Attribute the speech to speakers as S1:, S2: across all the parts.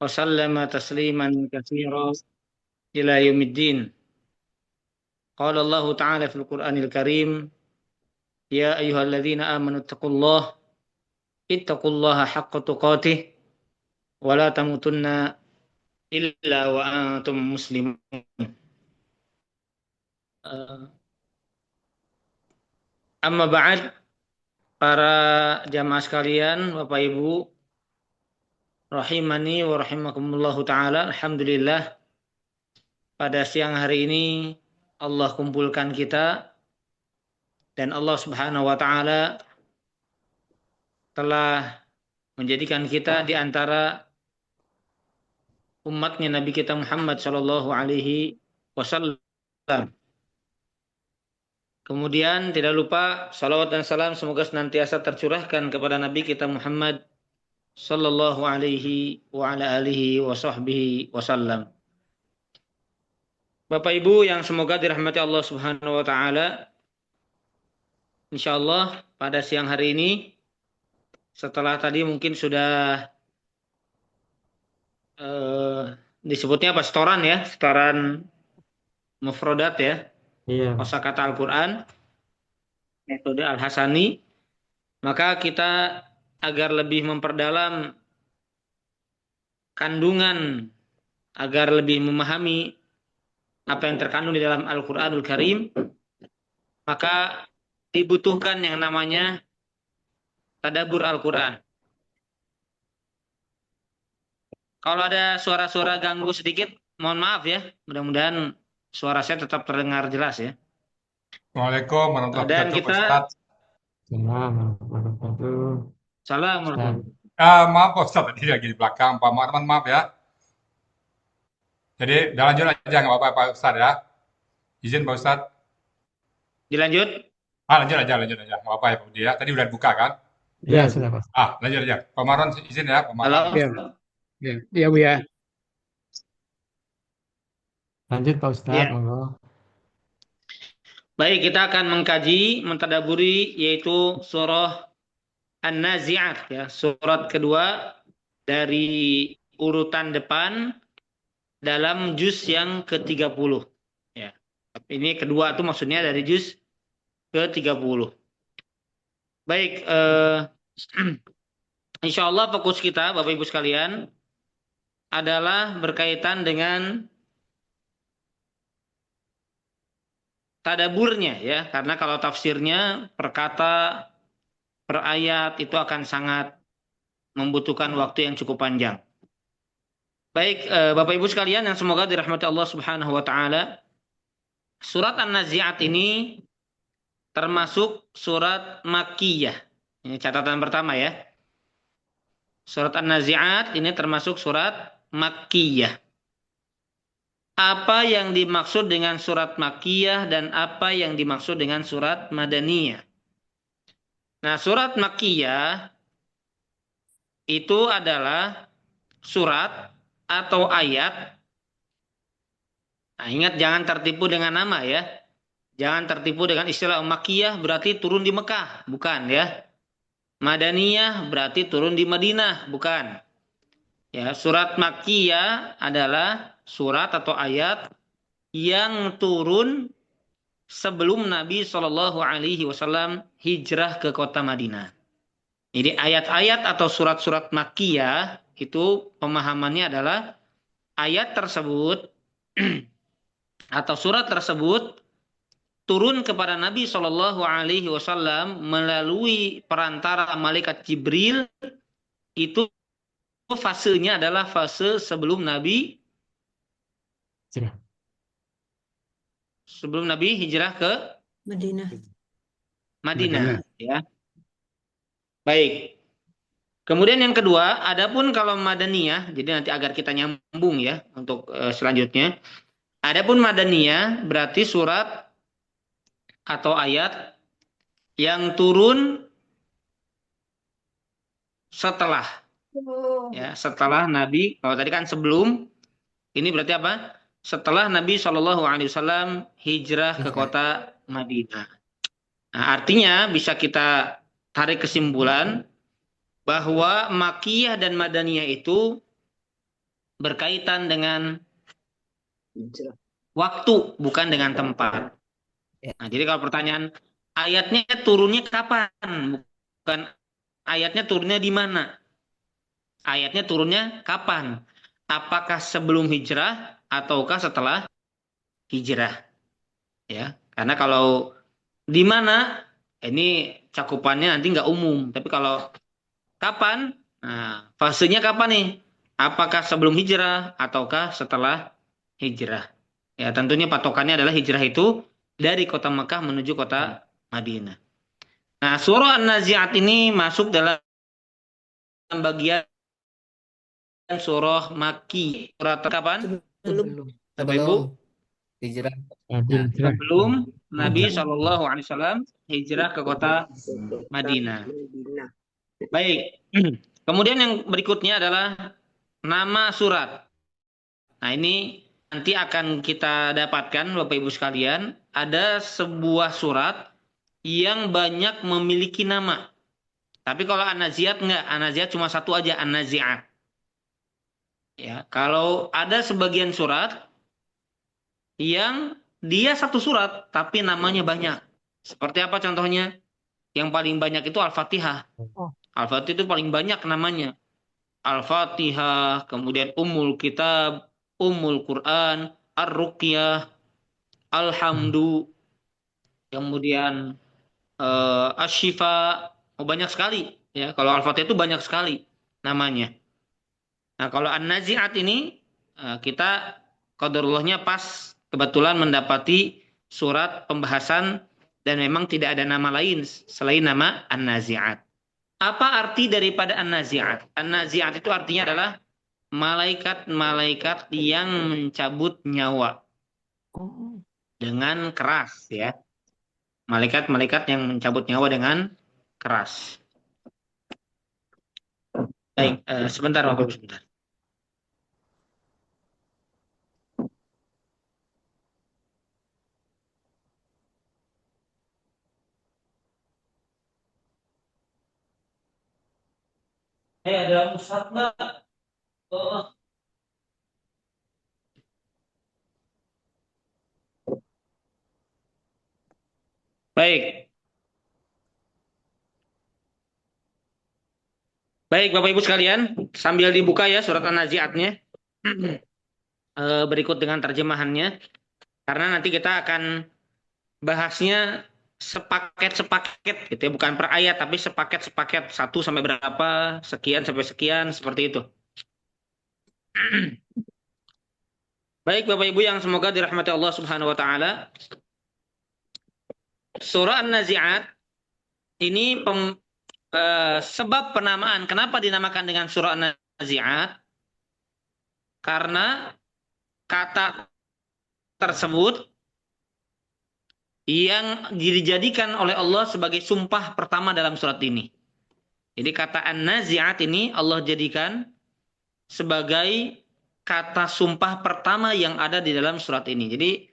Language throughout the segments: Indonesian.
S1: وسلم تسليما كثيرا إلى يوم الدين. قال الله تعالى في القرآن الكريم: يا أيها الذين آمنوا اتقوا الله حق تقاته ولا تموتن إلا وأنتم مسلمون. Amma ba'd, para jamaah sekalian, Bapak Ibu, rahimani wa rahimakumullahu ta'ala. Alhamdulillah, pada siang hari ini Allah kumpulkan kita dan Allah Subhanahu wa ta'ala telah menjadikan kita di antara umatnya Nabi kita Muhammad Shallallahu Alaihi Wasallam. Kemudian tidak lupa salawat dan salam semoga senantiasa tercurahkan kepada Nabi kita Muhammad Sallallahu Alaihi wa ala alihi wa sahbihi wasallam. Bapak Ibu yang semoga dirahmati Allah Subhanahu wa taala, insyaallah pada siang hari ini setelah tadi mungkin sudah disebutnya apa, setoran mufrodat ya,
S2: Iya,
S1: kosakata Al-Quran, metode Al-Hasani. Maka kita agar lebih memperdalam kandungan, agar lebih memahami apa yang terkandung di dalam Al-Quranul Karim, maka dibutuhkan yang namanya tadabbur Al-Quran. Kalau ada suara-suara ganggu sedikit, mohon maaf ya. Mudah-mudahan suara saya tetap terdengar jelas ya.
S3: Assalamualaikum warahmatullahi
S1: Dan
S3: wabarakatuh, Pak
S1: kita
S3: Ustadz.
S2: salam warahmatullahi wabarakatuh.
S1: salam
S2: Ustaz.
S1: warahmatullahi.
S3: Maaf Pak Ustadz, tadi lagi di belakang Pak Marman, maaf ya. Jadi, udah lanjut aja, nggak apa-apa Pak Ustadz ya. Izin Pak Ustadz.
S1: Dilanjut.
S3: Lanjut aja. Nggak apa-apa ya Pak Budi ya. Tadi udah buka kan?
S2: Ya,
S1: Ya.
S2: sudah Pak.
S3: Lanjut aja. Pak Marwan izin ya, Pak Marwan.
S1: Halo.
S4: Ya, ya, ya Bu ya.
S2: Lanjut Pak Ustadz,
S1: Ya.
S2: monggo.
S1: Baik, kita akan mengkaji, mentadaburi yaitu surah An-Nazi'at ya, surat kedua dari urutan depan dalam juz yang ke-30 ya. Ini kedua itu maksudnya dari juz ke-30. Baik, insya Allah fokus kita Bapak Ibu sekalian adalah berkaitan dengan tadaburnya ya, karena kalau tafsirnya per kata, per ayat itu akan sangat membutuhkan waktu yang cukup panjang. Baik, Bapak Ibu sekalian yang semoga dirahmati Allah Subhanahu wa taala, surat An-Nazi'at ini termasuk surat Makkiyah. Ini catatan pertama ya. Surat An-Nazi'at ini termasuk surat Makkiyah. Apa yang dimaksud dengan surat Makkiyah dan apa yang dimaksud dengan surat Madaniyah? Nah, surat Makkiyah itu adalah surat atau ayat. Nah, ingat jangan tertipu dengan nama ya. Jangan tertipu dengan istilah Makkiyah berarti turun di Mekah, bukan ya. Madaniyah berarti turun di Madinah, bukan. Ya, surat Makkiyah adalah surat atau ayat yang turun sebelum Nabi Shallallahu Alaihi Wasallam hijrah ke kota Madinah. Jadi ayat-ayat atau surat-surat Makkiyah itu pemahamannya adalah ayat tersebut atau surat tersebut turun kepada Nabi Shallallahu Alaihi Wasallam melalui perantara malaikat Jibril. Itu fasenya adalah fase sebelum Nabi
S2: Sudah.
S1: hijrah ke
S5: Madinah.
S1: Madinah ya. Baik. Kemudian yang kedua, adapun kalau Madaniyah, jadi nanti agar kita nyambung ya untuk selanjutnya. Adapun Madaniyah berarti surat atau ayat yang turun setelah ya, setelah Nabi. Kalau tadi kan sebelum, ini berarti apa? Setelah Nabi Shallallahu Alaihi Wasallam hijrah ke kota Madinah. Nah, artinya bisa kita tarik kesimpulan bahwa Makkiyah dan Madaniyah itu berkaitan dengan waktu, bukan dengan tempat. Nah, jadi kalau pertanyaan ayatnya turunnya kapan? Bukan ayatnya turunnya di mana? Ayatnya turunnya kapan? Apakah sebelum hijrah ataukah setelah hijrah? Ya, karena kalau di mana ini cakupannya nanti nggak umum. Tapi kalau kapan? Nah, fasenya kapan nih? Apakah sebelum hijrah ataukah setelah hijrah? Ya, tentunya patokannya adalah hijrah itu dari kota Mekah menuju kota Madinah. Nah, surah An-Nazi'at ini masuk dalam bagian surah Makki. Surat kapan?
S5: Sebelum
S1: Bapak Ibu?
S5: hijrah.
S2: Nabi
S1: Nah,
S2: hijrah.
S1: sebelum Nabi SAW hijrah ke kota Madinah. Baik. Kemudian yang berikutnya adalah nama surat. Nah, ini nanti akan kita dapatkan Bapak Ibu sekalian, ada sebuah surat yang banyak memiliki nama. Tapi kalau An-Nazi'at enggak, An-Nazi'at cuma satu aja, An-Nazi'at. Ya, kalau ada sebagian surat yang dia satu surat tapi namanya banyak. Seperti apa contohnya? Yang paling banyak itu Al-Fatihah. Al-Fatihah itu paling banyak namanya. Al-Fatihah, kemudian Ummul Kitab, Ummul Quran, Ar-Ruqyah, Alhamdu, kemudian Asy-Syifa. Oh, banyak sekali ya. Kalau Al-Fatihah itu banyak sekali namanya. Nah, kalau An-Nazi'at ini kita qadarullahnya pas kebetulan mendapati surat pembahasan dan memang tidak ada nama lain selain nama An-Nazi'at. Apa arti daripada An-Nazi'at? An-Nazi'at itu artinya adalah malaikat-malaikat yang mencabut nyawa dengan keras ya. Malaikat-malaikat yang mencabut nyawa dengan keras. Baik, sebentar Bapak, sebentar. Ada Ustaz Mbak. Oh. Baik. Baik Bapak Ibu sekalian, sambil dibuka ya surat An-Nazi'atnya. Berikut dengan terjemahannya. Karena nanti kita akan bahasnya sepaket-sepaket gitu ya, bukan per ayat tapi sepaket-sepaket, satu sampai berapa, sekian sampai sekian, seperti itu. Baik Bapak Ibu yang semoga dirahmati Allah Subhanahu wa taala. Surah An-Nazi'at ini sebab penamaan kenapa dinamakan dengan surah An-Nazi'at? Karena kata tersebut yang dijadikan oleh Allah sebagai sumpah pertama dalam surat ini. Jadi kata An-Nazi'at ini Allah jadikan sebagai kata sumpah pertama yang ada di dalam surat ini. Jadi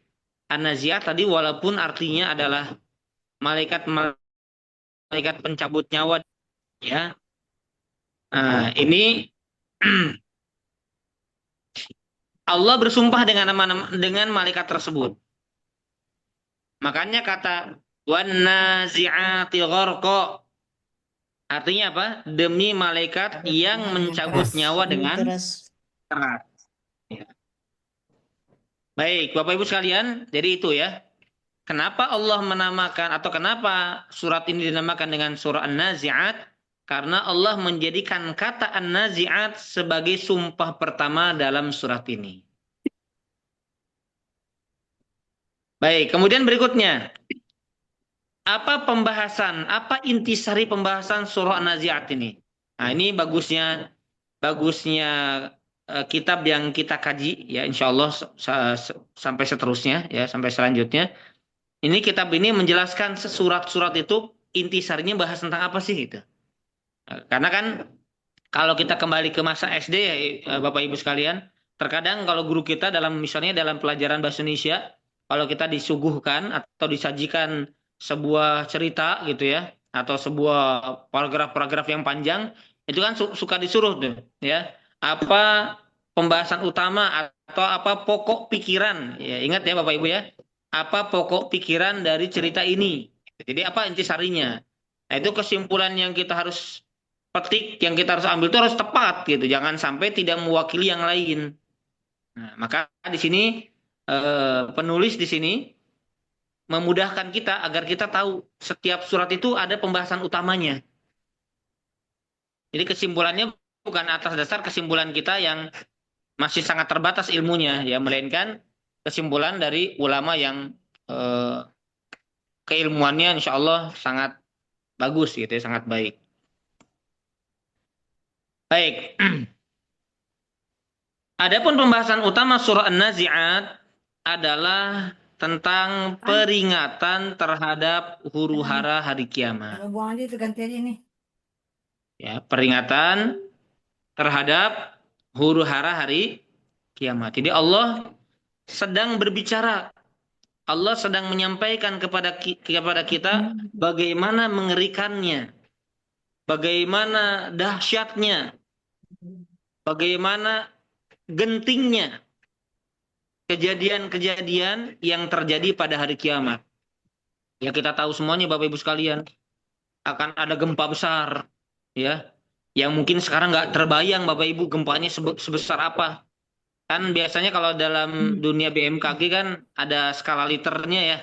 S1: An-Nazi'at tadi walaupun artinya adalah malaikat pencabut nyawa ya. Nah, ini Allah bersumpah dengan malaikat tersebut. Makanya kata wan nazi'ati gharqa. Artinya apa? Demi malaikat yang mencabut nyawa dengan keras. Ya. Baik, Bapak Ibu sekalian, jadi itu ya. Kenapa Allah menamakan atau kenapa surat ini dinamakan dengan surah An-Nazi'at? Karena Allah menjadikan kata An-Nazi'at sebagai sumpah pertama dalam surat ini. Baik, kemudian berikutnya. Apa intisari pembahasan surah An-Nazi'at ini? Nah, ini bagusnya kitab yang kita kaji ya, insya Allah sampai seterusnya ya, sampai selanjutnya. Ini kitab ini menjelaskan surat-surat itu intisarinya bahas tentang apa sih gitu. Karena kan kalau kita kembali ke masa SD ya Bapak Ibu sekalian, terkadang kalau guru kita misalnya dalam pelajaran bahasa Indonesia, kalau kita disuguhkan atau disajikan sebuah cerita gitu ya, atau sebuah paragraf-paragraf yang panjang, itu kan suka disuruh tuh ya, apa pembahasan utama atau apa pokok pikiran. Ya, ingat ya Bapak Ibu ya. Apa pokok pikiran dari cerita ini? Jadi apa intisarinya? Nah, itu kesimpulan yang kita harus petik, yang kita harus ambil itu harus tepat gitu. Jangan sampai tidak mewakili yang lain. Nah, maka di sini penulis di sini memudahkan kita agar kita tahu setiap surat itu ada pembahasan utamanya. Jadi kesimpulannya bukan atas dasar kesimpulan kita yang masih sangat terbatas ilmunya, ya, melainkan kesimpulan dari ulama yang keilmuannya insya Allah sangat bagus gitu ya, sangat baik. Baik. Adapun pembahasan utama surah An-Nazi'at adalah tentang peringatan terhadap huru-hara hari kiamat.
S5: Buang aja itu ganti aja nih.
S1: Ya, peringatan terhadap huru-hara hari kiamat. Jadi Allah sedang berbicara. Allah sedang menyampaikan kepada kita bagaimana mengerikannya, bagaimana dahsyatnya, bagaimana gentingnya kejadian-kejadian yang terjadi pada hari kiamat. Ya, kita tahu semuanya Bapak Ibu sekalian, akan ada gempa besar, ya, yang mungkin sekarang nggak terbayang Bapak Ibu gempanya sebesar apa. Kan biasanya kalau dalam dunia BMKG kan ada skala liternya ya,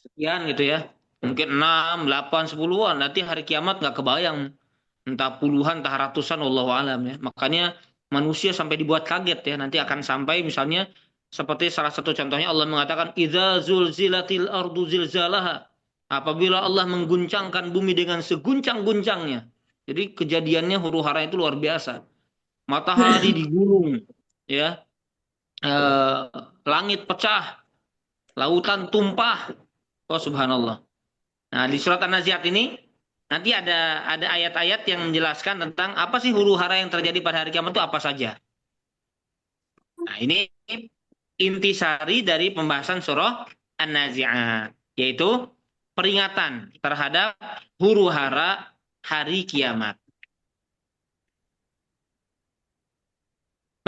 S1: sekian gitu ya. Mungkin 6, 8, 10-an. Nanti hari kiamat nggak kebayang. Entah puluhan, entah ratusan, wallahu alam ya. Makanya manusia sampai dibuat kaget ya. Nanti akan sampai misalnya seperti salah satu contohnya Allah mengatakan idza zulzilatil ardu zilzalaha. Apabila Allah mengguncangkan bumi dengan seguncang-guncangnya. Jadi kejadiannya huru-hara itu luar biasa. Matahari digulung ya. Langit pecah, lautan tumpah. Oh subhanallah. Nah, di surat An-Nazi'at ini nanti ada ayat-ayat yang menjelaskan tentang apa sih huru-hara yang terjadi pada hari kiamat itu apa saja. Nah, ini intisari dari pembahasan surah An-Nazi'at, yaitu peringatan terhadap huru-hara hari kiamat.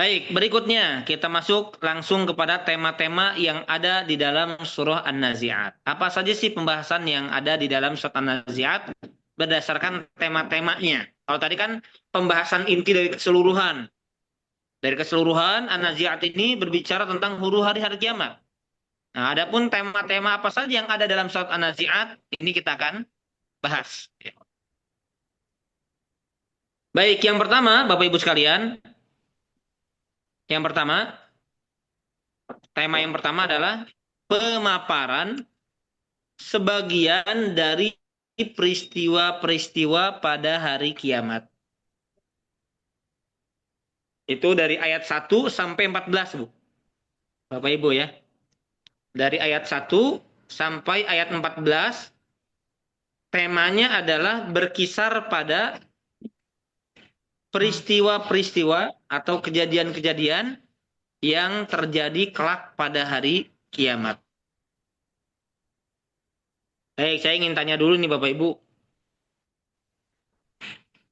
S1: Baik, berikutnya kita masuk langsung kepada tema-tema yang ada di dalam surah An-Nazi'at. Apa saja sih pembahasan yang ada di dalam surah An-Nazi'at berdasarkan tema-temanya? Kalau tadi kan pembahasan inti dari keseluruhan. Dari keseluruhan An-Nazi'at ini berbicara tentang huru-hara hari kiamat. Nah, adapun tema-tema apa saja yang ada dalam surah An-Nazi'at, ini kita akan bahas. Baik, yang pertama Bapak Ibu sekalian, tema yang pertama adalah pemaparan sebagian dari peristiwa-peristiwa pada hari kiamat. Itu dari ayat 1 sampai 14, Bu. Bapak Ibu ya. Dari ayat 1 sampai ayat 14, temanya adalah berkisar pada peristiwa-peristiwa atau kejadian-kejadian yang terjadi kelak pada hari kiamat. Baik, saya ingin tanya dulu nih Bapak Ibu.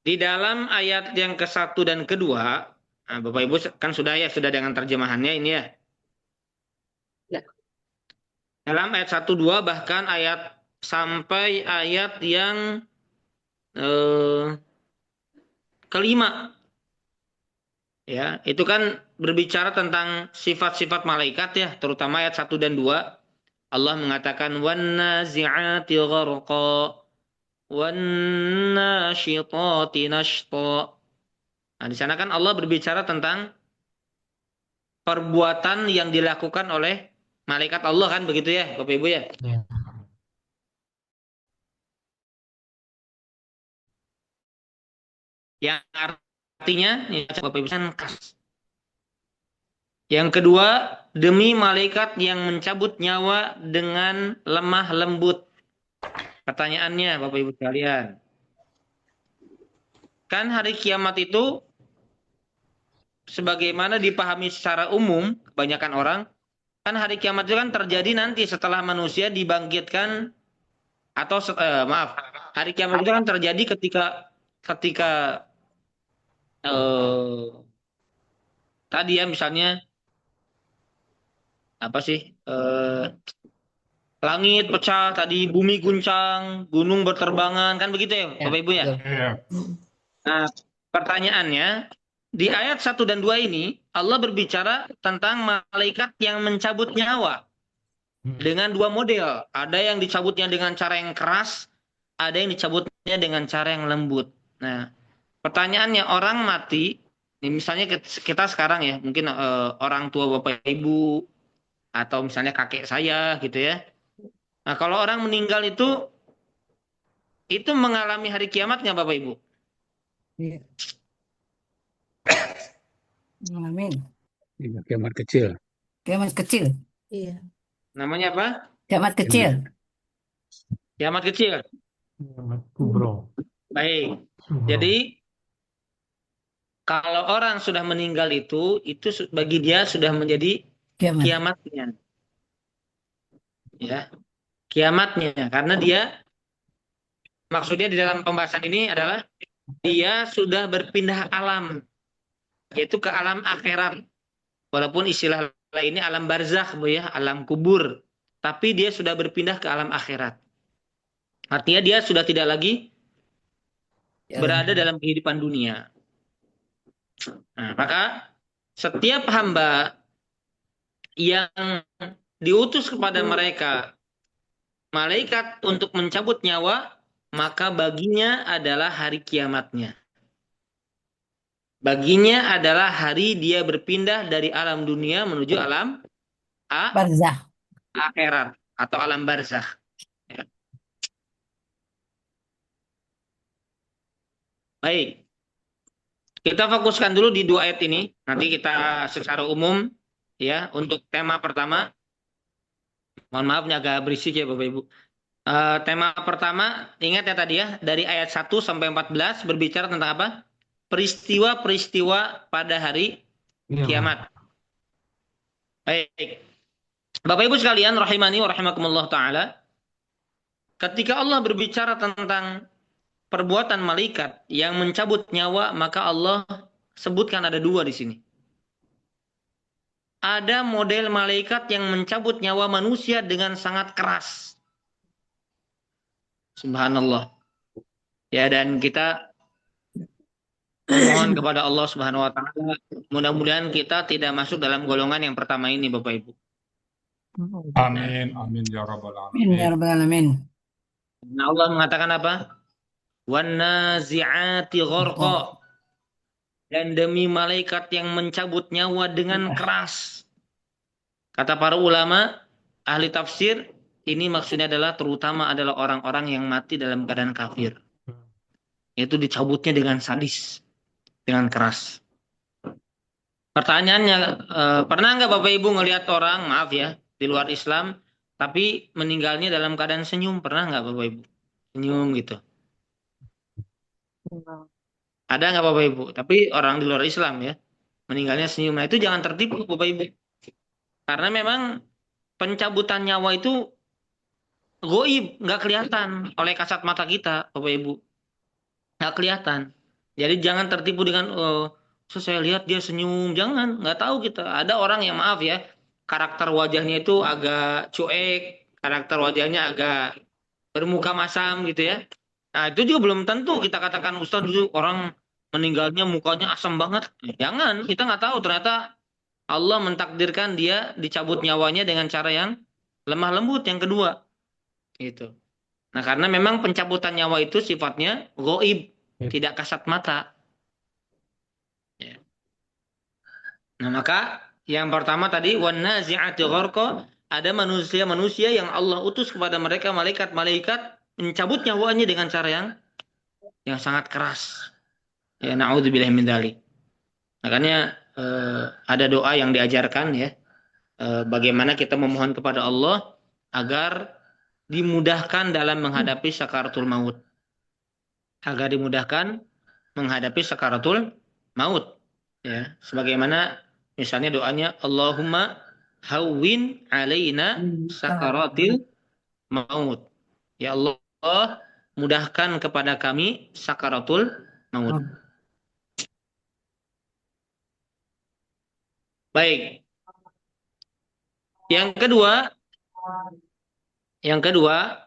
S1: Di dalam ayat yang ke-1 dan kedua, nah Bapak Ibu kan sudah dengan terjemahannya ini ya. Ya. Dalam ayat 1, 2 bahkan ayat sampai ayat yang kelima. Ya, itu kan berbicara tentang sifat-sifat malaikat ya, terutama ayat 1 dan 2. Allah mengatakan wan-nazi'ati gharqa wan-nasyitati nashta. Nah, di sana kan Allah berbicara tentang perbuatan yang dilakukan oleh malaikat Allah kan begitu ya, Bapak Ibu ya?
S2: Ya.
S1: Yang artinya ya, Bapak Ibu kas. Yang kedua, demi malaikat yang mencabut nyawa dengan lemah lembut. Pertanyaannya, Bapak Ibu sekalian. Kan hari kiamat itu, sebagaimana dipahami secara umum, kebanyakan orang, kan hari kiamat itu kan terjadi nanti setelah manusia dibangkitkan, atau hari kiamat itu kan terjadi ketika tadi ya misalnya apa sih langit pecah tadi, bumi guncang, gunung berterbangan, kan begitu ya
S4: Ya,
S1: Bapak Ibu ya?
S4: betul.
S3: Iya.
S1: Nah, pertanyaannya di ayat 1 dan 2 ini Allah berbicara tentang malaikat yang mencabut nyawa dengan dua model. Ada yang dicabutnya dengan cara yang keras, ada yang dicabutnya dengan cara yang lembut. Nah, pertanyaannya orang mati, ini misalnya kita sekarang ya, mungkin orang tua Bapak Ibu atau misalnya kakek saya gitu ya. Nah, kalau orang meninggal itu mengalami hari kiamat nggak Bapak Ibu?
S5: Iya. Amin.
S4: Ini kiamat kecil.
S5: Kiamat kecil.
S6: Iya.
S1: Namanya apa?
S5: Kiamat kecil.
S1: Kiamat kecil.
S2: Kiamat kubro.
S1: Baik.
S2: Kubro.
S1: Jadi kalau orang sudah meninggal itu bagi dia sudah menjadi
S5: Kiamat.
S1: kiamatnya. Ya, kiamatnya karena dia maksudnya di dalam pembahasan ini adalah dia sudah berpindah alam, yaitu ke alam akhirat. Walaupun istilah lainnya alam barzakh, Bu ya, alam kubur. Tapi dia sudah berpindah ke alam akhirat. Artinya dia sudah tidak lagi berada dalam kehidupan dunia. Nah, maka setiap hamba yang diutus kepada mereka malaikat untuk mencabut nyawa, maka baginya adalah hari kiamatnya. Baginya adalah hari dia berpindah dari alam dunia menuju alam
S5: Barzah.
S1: akhirat atau alam barzakh. Ya. Baik. Kita fokuskan dulu di dua ayat ini. Nanti kita secara umum ya untuk tema pertama. Mohon maaf ini agak berisik ya Bapak Ibu. Tema pertama, ingat ya tadi ya, dari ayat 1 sampai 14 berbicara tentang apa? Peristiwa-peristiwa pada hari kiamat. Baik. Bapak Ibu sekalian, rahimani wa rahimakumullah ta'ala. Ketika Allah berbicara tentang perbuatan malaikat yang mencabut nyawa, maka Allah sebutkan ada dua di sini. Ada model malaikat yang mencabut nyawa manusia dengan sangat keras. Subhanallah. Ya, dan kita mohon kepada Allah Subhanahu wa taala mudah-mudahan kita tidak masuk dalam golongan yang pertama ini Bapak Ibu.
S3: Amin, amin ya rabbal
S5: Amin ya
S3: alamin.
S5: rabbal alamin.
S1: Nah, Allah mengatakan apa? Wan nazi'ati gharqa. Dan demi malaikat yang mencabut nyawa dengan keras. Kata para ulama, ahli tafsir, ini maksudnya adalah terutama adalah orang-orang yang mati dalam keadaan kafir. Yaitu dicabutnya dengan sadis, dengan keras. Pertanyaannya, pernah nggak Bapak Ibu ngelihat orang, maaf ya, di luar Islam, tapi meninggalnya dalam keadaan senyum? Pernah nggak Bapak Ibu? Senyum gitu. Ada nggak Bapak Ibu? Tapi orang di luar Islam ya, meninggalnya senyum. Nah itu jangan tertipu Bapak Ibu. Karena memang pencabutan nyawa itu goib, nggak kelihatan oleh kasat mata kita Bapak Ibu. Nggak kelihatan. Jadi jangan tertipu dengan, so saya lihat dia senyum. Jangan, nggak tahu kita. Ada orang yang maaf ya, karakter wajahnya itu agak cuek, karakter wajahnya agak bermuka masam gitu ya. Nah itu juga belum tentu kita katakan Ustaz dulu orang meninggalnya mukanya asam banget. Jangan, kita nggak tahu ternyata Allah mentakdirkan dia dicabut nyawanya dengan cara yang lemah lembut yang kedua. Gitu. Nah karena memang pencabutan nyawa itu sifatnya goib, tidak kasat mata. Ya. Nah maka yang pertama tadi wan nazi'ati gharqa, ada manusia-manusia yang Allah utus kepada mereka malaikat-malaikat mencabut nyawanya dengan cara yang sangat keras. Ya naudzubillahi min dzalik. Makanya ada doa yang diajarkan ya. Bagaimana kita memohon kepada Allah agar dimudahkan dalam menghadapi sakaratul maut. Agar dimudahkan menghadapi sakaratul maut. Ya, sebagaimana misalnya doanya Allahumma hawwin alaina sakaratil maut. Ya Allah, mudahkan kepada kami sakaratul maut. Baik. Yang kedua,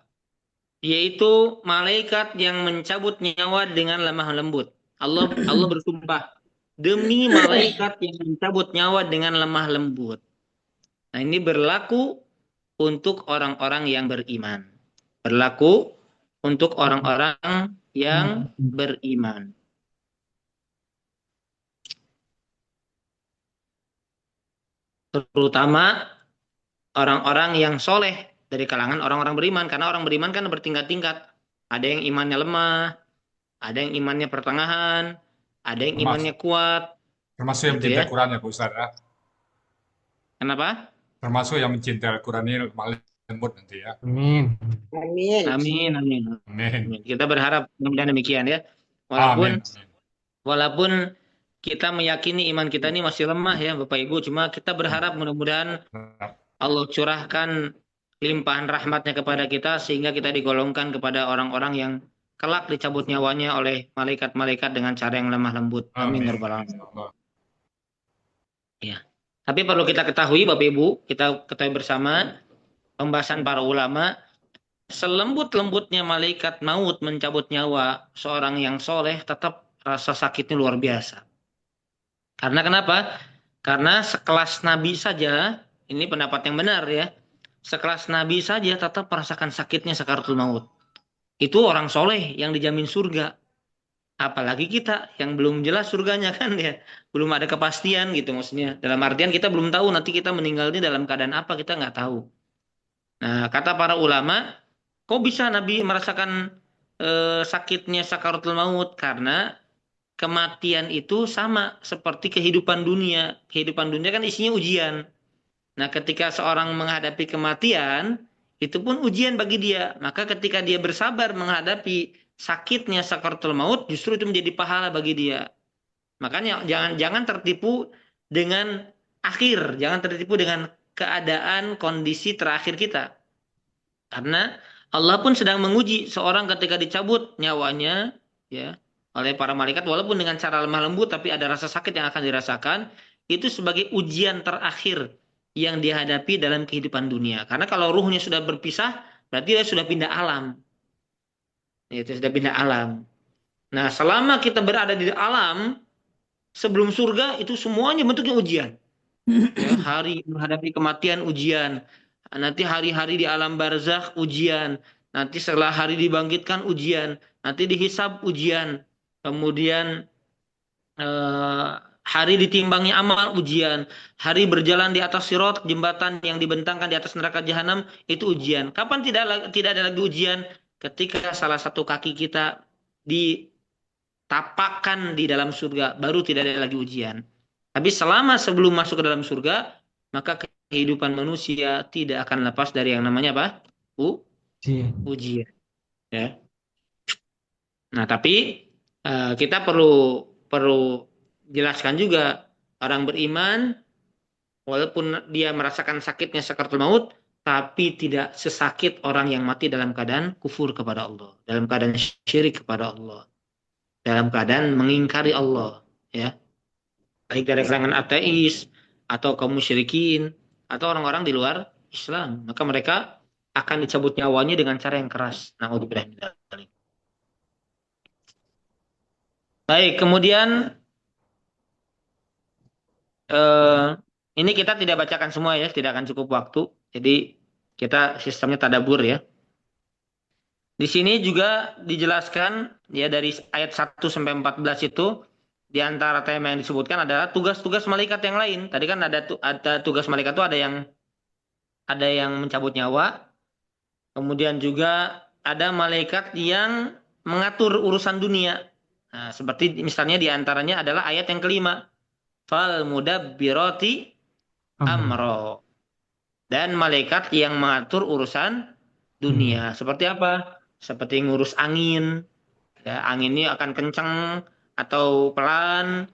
S1: yaitu malaikat yang mencabut nyawa dengan lemah lembut. Allah bersumpah demi malaikat yang mencabut nyawa dengan lemah lembut. Nah, ini berlaku untuk orang-orang yang beriman. Berlaku untuk orang-orang yang beriman. Terutama orang-orang yang soleh dari kalangan orang-orang beriman. Karena orang beriman kan bertingkat-tingkat. Ada yang imannya lemah, ada yang imannya pertengahan, ada yang imannya kuat.
S3: Termasuk yang
S1: Gitu
S3: mencintai
S1: ya.
S3: Quran ya, Pak Ustaz ya.
S1: Kenapa?
S3: Termasuk yang mencintai Al-Quran ini lemah lembut nanti ya.
S2: Amin.
S6: Amin.
S1: Amin, amin.
S3: Amin.
S1: Amin. Kita berharap mudah-mudahan demikian ya.
S3: Amin.
S1: Walaupun kita meyakini iman kita ini masih lemah ya Bapak Ibu, cuma kita berharap mudah-mudahan Allah curahkan limpahan rahmatnya kepada kita sehingga kita digolongkan kepada orang-orang yang kelak dicabut nyawanya oleh malaikat-malaikat dengan cara yang lemah lembut. Amin ya rabbal alamin. Ya. Tapi perlu kita ketahui Bapak Ibu, kita ketahui bersama pembahasan para ulama, selembut-lembutnya malaikat maut mencabut nyawa seorang yang soleh, tetap rasa sakitnya luar biasa. Karena kenapa? Karena sekelas Nabi saja, ini pendapat yang benar ya, sekelas Nabi saja tetap merasakan sakitnya sakaratul maut. Itu orang soleh yang dijamin surga. Apalagi kita yang belum jelas surganya kan ya, belum ada kepastian gitu maksudnya. Dalam artian kita belum tahu nanti kita meninggalnya dalam keadaan apa, kita nggak tahu. Nah, kata para ulama, kok bisa Nabi merasakan sakitnya sakaratul maut? Karena kematian itu sama seperti kehidupan dunia. Kehidupan dunia kan isinya ujian. Nah, ketika seorang menghadapi kematian, itu pun ujian bagi dia. Maka ketika dia bersabar menghadapi sakitnya sakaratul maut, justru itu menjadi pahala bagi dia. Makanya jangan tertipu dengan akhir, jangan tertipu dengan keadaan kondisi terakhir kita. Karena Allah pun sedang menguji seorang ketika dicabut nyawanya ya oleh para malaikat walaupun dengan cara lemah lembut tapi ada rasa sakit yang akan dirasakan, itu sebagai ujian terakhir yang dihadapi dalam kehidupan dunia. Karena kalau ruhnya sudah berpisah, berarti dia sudah pindah alam. Itu sudah pindah alam. Nah, selama kita berada di alam sebelum surga itu semuanya bentuknya ujian. Ya, hari menghadapi kematian ujian. Nanti hari-hari di alam barzakh ujian. Nanti setelah hari dibangkitkan ujian. Nanti dihisab ujian. Kemudian hari ditimbangnya amal ujian. Hari berjalan di atas sirat, jembatan yang dibentangkan di atas neraka jahanam itu ujian. Kapan tidak ada lagi ujian? Ketika salah satu kaki kita ditapakkan di dalam surga, baru tidak ada lagi ujian. Tapi selama sebelum masuk ke dalam surga, maka kehidupan manusia tidak akan lepas dari yang namanya apa? Ujian. Ya. Nah, tapi kita perlu jelaskan juga orang beriman walaupun dia merasakan sakitnya sakaratul maut, tapi tidak sesakit orang yang mati dalam keadaan kufur kepada Allah, dalam keadaan syirik kepada Allah, dalam keadaan mengingkari Allah, ya. Baik dari kalangan ateis atau kaum musyrikin atau orang-orang di luar Islam, maka mereka akan dicabut nyawanya dengan cara yang keras. Naudzubillah min dzalik. Baik, kemudian ini kita tidak bacakan semua ya, tidak akan cukup waktu. Jadi kita sistemnya tadabur ya. Di sini juga dijelaskan ya dari ayat 1 sampai 14 itu di antara tema yang disebutkan adalah tugas-tugas malaikat yang lain. Tadi kan ada tugas malaikat itu ada yang mencabut nyawa. Kemudian juga ada malaikat yang mengatur urusan dunia. Nah, seperti misalnya di antaranya adalah ayat yang kelima. Fal mudabbirati amro. Dan malaikat yang mengatur urusan dunia. Seperti apa? Seperti ngurus angin. Ya, angin ini akan kencang atau pelan.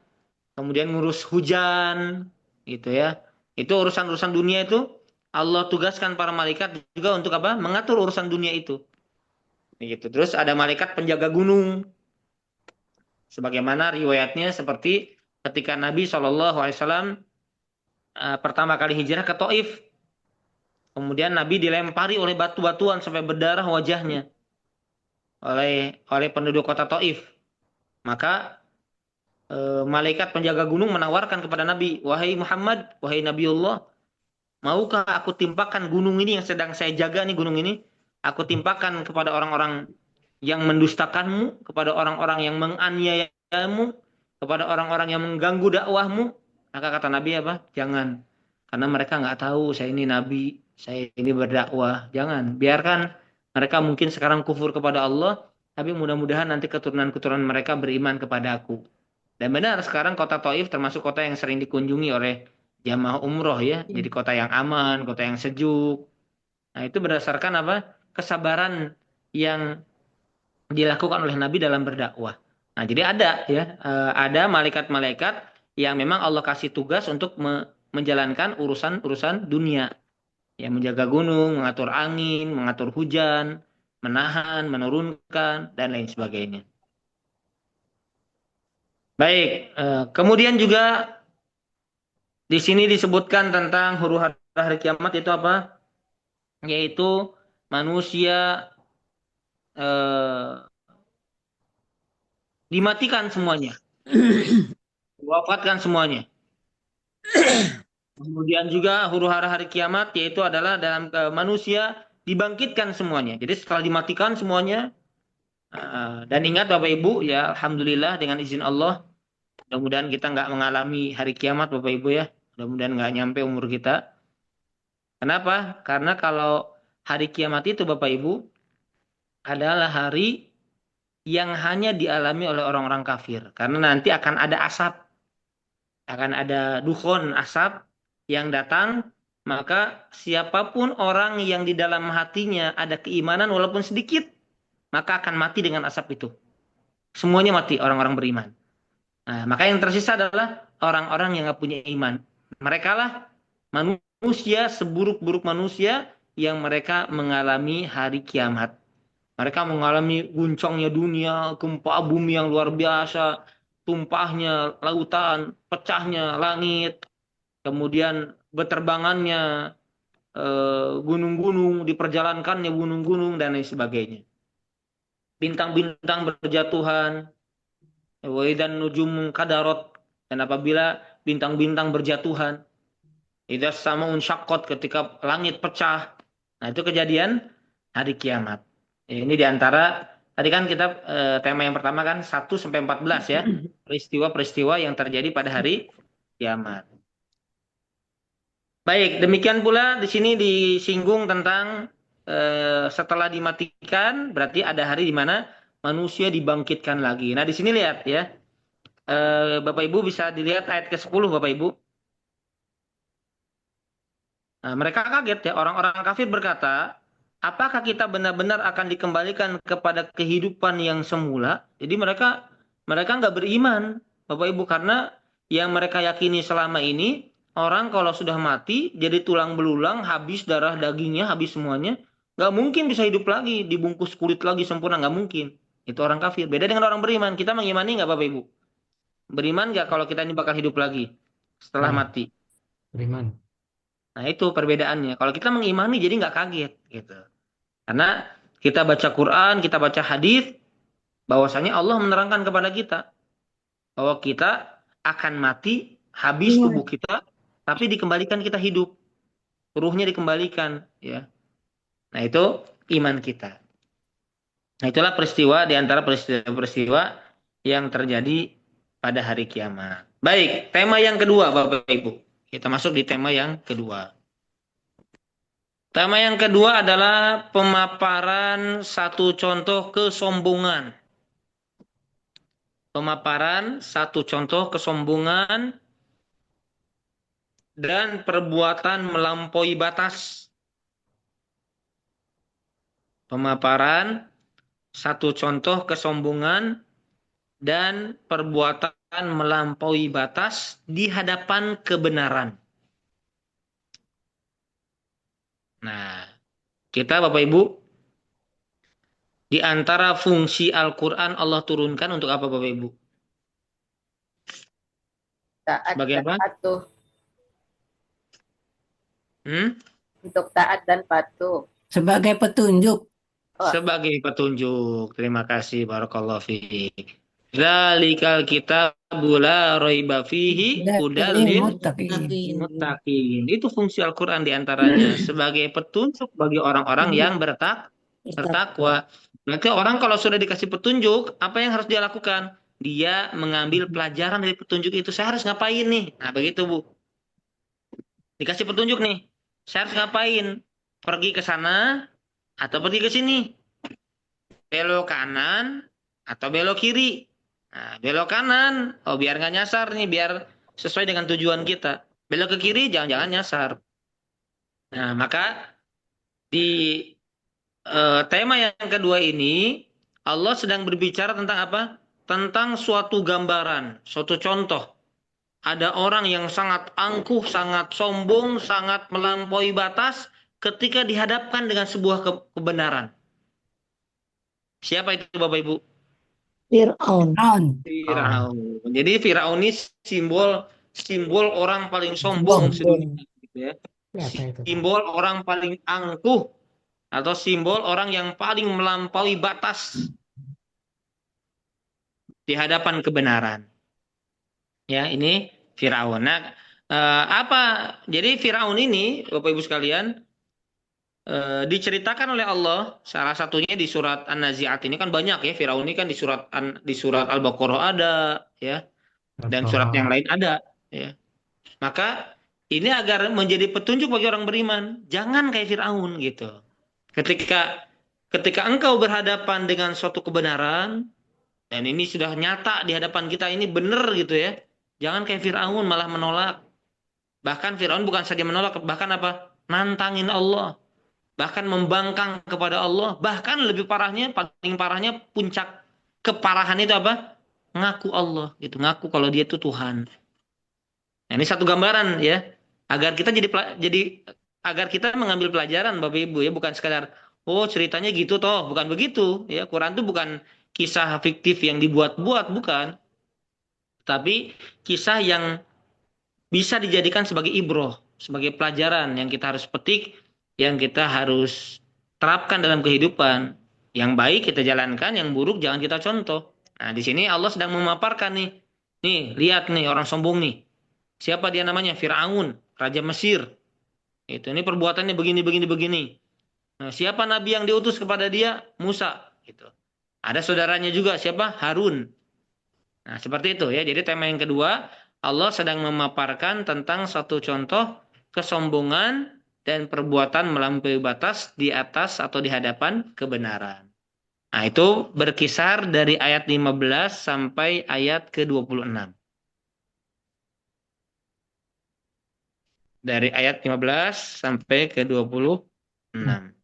S1: Kemudian ngurus hujan. Gitu ya. Itu urusan-urusan dunia itu Allah tugaskan para malaikat juga untuk apa? Mengatur urusan dunia itu. Gitu. Terus ada malaikat penjaga gunung. Sebagaimana riwayatnya seperti ketika Nabi SAW pertama kali hijrah ke Taif. Kemudian Nabi dilempari oleh batu-batuan sampai berdarah wajahnya oleh penduduk kota Taif. Maka malaikat penjaga gunung menawarkan kepada Nabi, "Wahai Muhammad, wahai Nabiullah, maukah aku timpakan gunung ini yang sedang saya jaga nih, gunung ini, aku timpakan kepada orang-orang yang mendustakanmu, kepada orang-orang yang menganiayamu, kepada orang-orang yang mengganggu dakwahmu?" Maka kata Nabi apa? Jangan. Karena mereka nggak tahu saya ini Nabi, saya ini berdakwah. Jangan. Biarkan mereka mungkin sekarang kufur kepada Allah, tapi mudah-mudahan nanti keturunan-keturunan mereka beriman kepada aku. Dan benar sekarang kota Taif termasuk kota yang sering dikunjungi oleh jamaah umroh ya. Jadi kota yang aman, kota yang sejuk. Nah itu berdasarkan apa? Kesabaran yang dilakukan oleh Nabi dalam berdakwah. Nah jadi ada ya, ada malaikat-malaikat yang memang Allah kasih tugas untuk menjalankan urusan-urusan dunia. Ya menjaga gunung, mengatur angin, mengatur hujan, menahan, menurunkan, dan lain sebagainya. Baik, kemudian juga di sini disebutkan tentang huru hara hari kiamat itu apa? Yaitu manusia dimatikan semuanya, wafatkan semuanya. Kemudian juga huru hara hari kiamat yaitu adalah dalam manusia dibangkitkan semuanya. Jadi setelah dimatikan semuanya, dan ingat Bapak Ibu ya, alhamdulillah dengan izin Allah, mudah-mudahan kita nggak mengalami hari kiamat Bapak Ibu ya. Mudah-mudahan nggak nyampe umur kita. Kenapa? Karena kalau hari kiamat itu Bapak Ibu adalah hari yang hanya dialami oleh orang-orang kafir. Karena nanti akan ada asap. Akan ada dukhon, asap yang datang. Maka siapapun orang yang di dalam hatinya ada keimanan walaupun sedikit, maka akan mati dengan asap itu. Semuanya mati orang-orang beriman. Nah, maka yang tersisa adalah orang-orang yang nggak punya iman. Mereka lah manusia, seburuk-buruk manusia yang mereka mengalami hari kiamat. Mereka mengalami guncangnya dunia, gempa bumi yang luar biasa, tumpahnya lautan, pecahnya langit, kemudian berterbangannya gunung-gunung, diperjalankannya gunung-gunung, dan lain sebagainya. Bintang-bintang berjatuhan, dan nujum kadarot, dan apabila bintang-bintang berjatuhan, idza samaun syaqqat, ketika langit pecah. Nah, itu kejadian hari kiamat. Ini diantara tadi kan kita tema yang pertama kan 1 sampai 14 ya, peristiwa-peristiwa yang terjadi pada hari kiamat. Baik, demikian pula di sini disinggung tentang setelah dimatikan berarti ada hari di mana manusia dibangkitkan lagi. Nah, di sini lihat ya. Bapak Ibu bisa dilihat ayat ke-10 Bapak Ibu. Nah, mereka kaget ya, orang-orang kafir berkata, apakah kita benar-benar akan dikembalikan kepada kehidupan yang semula? Jadi mereka nggak beriman, Bapak Ibu, karena yang mereka yakini selama ini, orang kalau sudah mati jadi tulang belulang, habis darah dagingnya, habis semuanya, nggak mungkin bisa hidup lagi, dibungkus kulit lagi sempurna, nggak mungkin. Itu orang kafir. Beda dengan orang beriman. Kita mengimani nggak Bapak Ibu? Beriman nggak kalau kita ini bakal hidup lagi setelah mati?
S2: Beriman.
S1: Nah itu perbedaannya. Kalau kita mengimani jadi nggak kaget gitu. Karena kita baca Quran, kita baca hadis, bahwasanya Allah menerangkan kepada kita bahwa kita akan mati, habis tubuh kita, tapi dikembalikan kita hidup, ruhnya dikembalikan, ya. Nah itu iman kita. Nah itulah peristiwa di antara peristiwa-peristiwa yang terjadi pada hari kiamat. Baik, tema yang kedua Bapak Ibu. Kita masuk di tema yang kedua. Tema yang kedua adalah pemaparan satu contoh kesombongan. Pemaparan satu contoh kesombongan dan perbuatan melampaui batas. Pemaparan satu contoh kesombongan dan perbuatan melampaui batas di hadapan kebenaran. Nah, kita Bapak Ibu, di antara fungsi Al-Quran Allah turunkan untuk apa Bapak Ibu?
S6: Taat
S1: Sebagai apa?
S6: patuh.
S1: Hmm?
S6: Untuk taat dan patuh.
S5: Sebagai petunjuk.
S6: Oh,
S1: Sebagai petunjuk. Terima kasih barakallahu fiik. Dzalikal kitabu la raiba fihi hudal
S5: Dalil
S1: lil
S5: muttaqin.
S1: muttaqin. Itu fungsi Al-Qur'an diantaranya sebagai petunjuk bagi orang-orang yang bertakwa. Berarti orang kalau sudah dikasih petunjuk, apa yang harus dia lakukan? Dia mengambil pelajaran dari petunjuk itu. Saya harus ngapain nih? Nah, begitu, Bu. Dikasih petunjuk nih. Saya harus ngapain? Pergi ke sana atau pergi ke sini? Belok kanan atau belok kiri? Nah, belok kanan, oh biar nggak nyasar nih, biar sesuai dengan tujuan kita. Belok ke kiri, jangan-jangan nyasar. Nah, maka di tema yang kedua ini, Allah sedang berbicara tentang apa? Tentang suatu gambaran, suatu contoh. Ada orang yang sangat angkuh, sangat sombong, sangat melampaui batas ketika dihadapkan dengan sebuah kebenaran. Siapa itu Bapak Ibu?
S7: Fir'aun.
S1: Firaun. Jadi Firaun ini simbol orang paling sombong sedunia, gitu ya. Simbol orang paling angkuh atau simbol orang yang paling melampaui batas di hadapan kebenaran. Ya, ini Firaun. Nah, apa? Jadi Firaun ini, Bapak Ibu sekalian, diceritakan oleh Allah salah satunya di surat An-Nazi'at ini kan banyak ya, Firaun ini kan di surat Al-Baqarah ada ya, dan surat yang lain ada ya. Maka ini agar menjadi petunjuk bagi orang beriman, jangan kayak Firaun gitu. Ketika engkau berhadapan dengan suatu kebenaran dan ini sudah nyata di hadapan kita, ini benar gitu ya, jangan kayak Firaun malah menolak. Bahkan Firaun bukan saja menolak, bahkan apa? Nantangin Allah. Bahkan membangkang kepada Allah, bahkan lebih parahnya, paling parahnya puncak keparahan itu apa? Ngaku Allah gitu, ngaku kalau dia itu Tuhan. Nah, ini satu gambaran ya, agar kita agar kita mengambil pelajaran Bapak Ibu ya, bukan sekadar oh ceritanya gitu toh, bukan begitu ya. Quran itu bukan kisah fiktif yang dibuat-buat, bukan. Tapi kisah yang bisa dijadikan sebagai ibroh, sebagai pelajaran yang kita harus petik, yang kita harus terapkan dalam kehidupan. Yang baik kita jalankan, yang buruk jangan kita contoh. Nah, di sini Allah sedang memaparkan nih. Nih, lihat nih orang sombong nih. Siapa dia namanya? Firaun, raja Mesir. Itu ini perbuatannya begini begini begini. Nah, siapa nabi yang diutus kepada dia? Musa, gitu. Ada saudaranya juga, siapa? Harun. Nah, seperti itu ya. Jadi tema yang kedua, Allah sedang memaparkan tentang satu contoh kesombongan dan perbuatan melampaui batas di atas atau di hadapan kebenaran. Nah, itu berkisar dari ayat 15 sampai ayat ke-26. Dari ayat 15 sampai ke-26.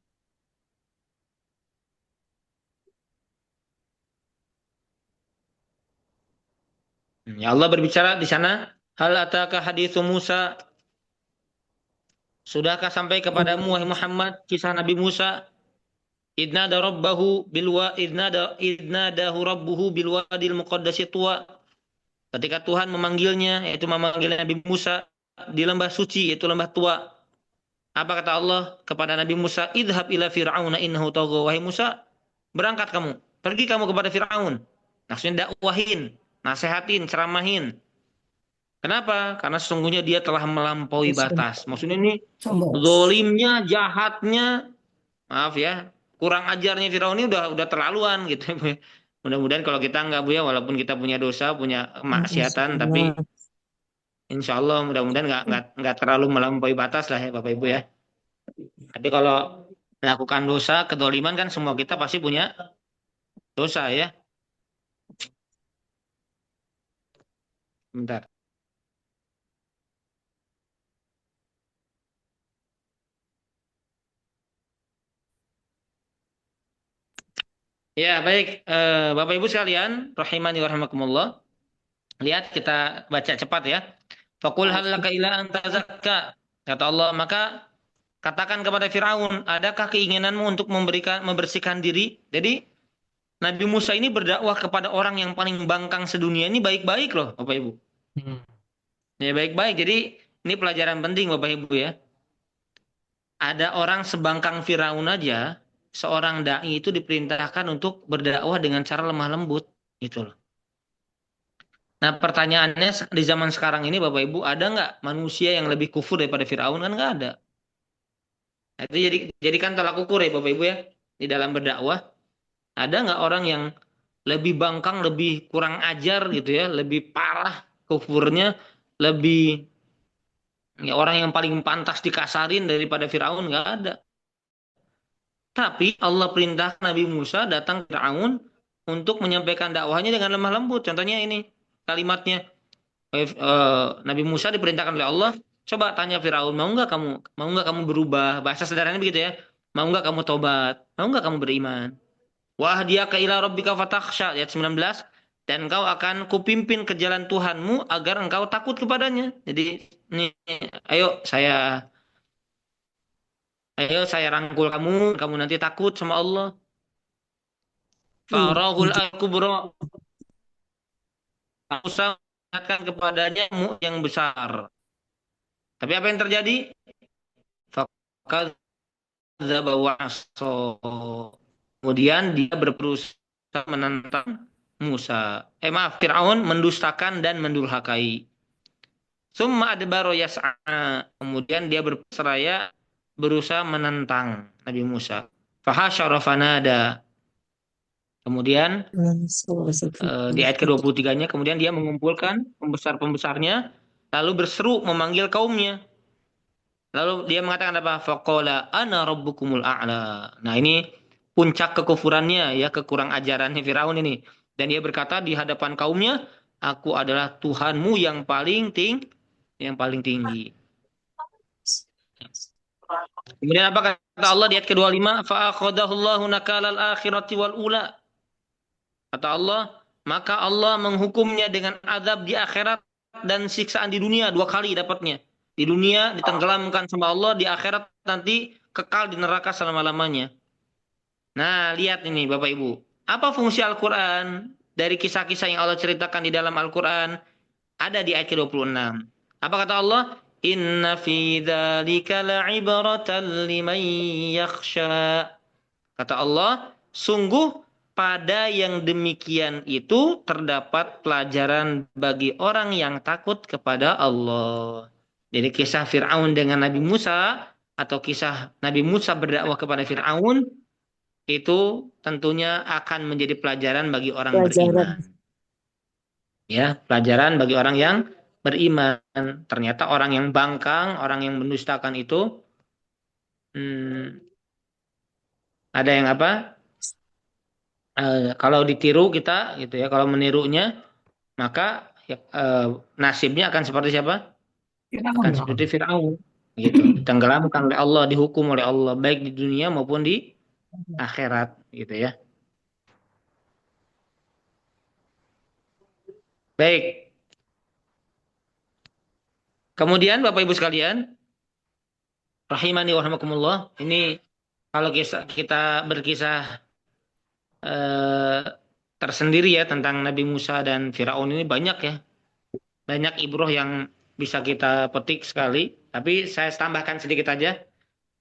S1: Ya Allah berbicara di sana, hal ataka haditsu Musa? Sudahkah sampai kepadamu wahai Muhammad kisah Nabi Musa? Idnada rabbahu bilwa idnadahu rabbuhu bilwadil muqaddasi tuwa. Ketika Tuhan memanggilnya, yaitu memanggil Nabi Musa di lembah suci, yaitu lembah Tua. Apa kata Allah kepada Nabi Musa? Idhab ila fir'auna innahu tagha. Wahai Musa, berangkat kamu, pergi kamu kepada Firaun. Maksudnya dakwahin, nasehatin, ceramahin. Kenapa? Karena sesungguhnya dia telah melampaui batas. Maksudnya ini zolimnya, jahatnya, maaf ya, kurang ajarnya Firaun ini udah terlaluan gitu. Mudah-mudahan kalau kita enggak Bu ya, walaupun kita punya dosa, punya kemaksiatan, tapi insya Allah mudah-mudahan enggak terlalu melampaui batas lah ya Bapak Ibu ya. Tapi kalau melakukan dosa, kedoliman kan semua kita pasti punya dosa ya. Bentar. Ya, baik. Bapak Ibu sekalian, rahimani wa rahimakumullah. Lihat kita baca cepat ya. Faqul hal laka ila an tazakka. Kata Allah, maka katakan kepada Firaun, adakah keinginanmu untuk membersihkan diri? Jadi Nabi Musa ini berdakwah kepada orang yang paling bangkang sedunia ini baik-baik loh, Bapak Ibu. Ya baik-baik. Jadi ini pelajaran penting Bapak Ibu ya. ada orang sebangkang Firaun aja, seorang dai itu diperintahkan untuk berdakwah dengan cara lemah lembut, gitu loh. Nah, pertanyaannya di zaman sekarang ini, Bapak Ibu, ada nggak manusia yang lebih kufur daripada Firaun? Kan nggak ada. Nah, itu jadi kan tolak ukur ya, Bapak Ibu ya, di dalam berdakwah. Ada nggak orang yang lebih bangkang, lebih kurang ajar gitu ya, lebih parah kufurnya, lebih ya orang yang paling pantas dikasarin daripada Firaun? Nggak ada. Tapi Allah perintah Nabi Musa datang ke Firaun untuk menyampaikan dakwahnya dengan lemah lembut. Contohnya ini kalimatnya. Nabi Musa diperintahkan oleh Allah, coba tanya Firaun, mau nggak kamu berubah? Bahasa sederhananya begitu ya. Mau nggak kamu tobat? Mau nggak kamu beriman? Wahdiyaka ila rabbika fatakhsha, ayat 19. Dan engkau akan kupimpin ke jalan Tuhanmu agar engkau takut kepadanya. Jadi ini, ayo saya rangkul kamu nanti takut sama Allah. Farahul al-kubra. Musa mengingatkan kepadanya yang besar. Tapi apa yang terjadi? Fakadzdzaba wa aso. Kemudian dia berusaha menantang Musa. Firaun mendustakan dan mendurhakai. Summa adbaro yas'a. Kemudian dia berseraya berusaha menantang Nabi Musa. Fahasyara fanada. Kemudian di ayat ke-23-nya kemudian dia mengumpulkan pembesar-pembesarnya lalu berseru memanggil kaumnya. Lalu dia mengatakan apa? Faqala ana rabbukumul a'la. Nah, ini puncak kekufurannya ya, kekurang ajarannya Firaun ini. Dan dia berkata di hadapan kaumnya, aku adalah Tuhanmu yang paling tinggi. Kemudian apa kata Allah di ayat ke-25? Fa akhadahullahu nakalal akhirati wal ula. Kata Allah, maka Allah menghukumnya dengan azab di akhirat dan siksaan di dunia, 2 kali dapatnya. Di dunia ditenggelamkan sama Allah, di akhirat nanti kekal di neraka selama-lamanya. Nah, lihat ini Bapak Ibu. Apa fungsi Al-Quran? Dari kisah-kisah yang Allah ceritakan di dalam Al-Quran, ada di ayat ke-26. Apa kata Allah? Inna fi dzalika la'ibratan liman yakhsha. Kata Allah, sungguh pada yang demikian itu terdapat pelajaran bagi orang yang takut kepada Allah. Jadi kisah Fir'aun dengan Nabi Musa atau kisah Nabi Musa berdakwah kepada Fir'aun itu tentunya akan menjadi pelajaran bagi orang beriman. Ya, pelajaran bagi orang yang beriman. Ternyata orang yang bangkang, orang yang mendustakan itu ada yang apa? Kalau ditiru kita gitu ya, kalau menirunya maka nasibnya akan seperti siapa? Akan seperti Firaun gitu, ditenggelamkan oleh Allah, dihukum oleh Allah baik di dunia maupun di akhirat gitu ya. Baik. Kemudian Bapak Ibu sekalian, rahimani wa rahimakumullah, ini kalau kita berkisah tersendiri ya tentang Nabi Musa dan Firaun ini banyak ya. Banyak ibroh yang bisa kita petik sekali, tapi saya tambahkan sedikit aja.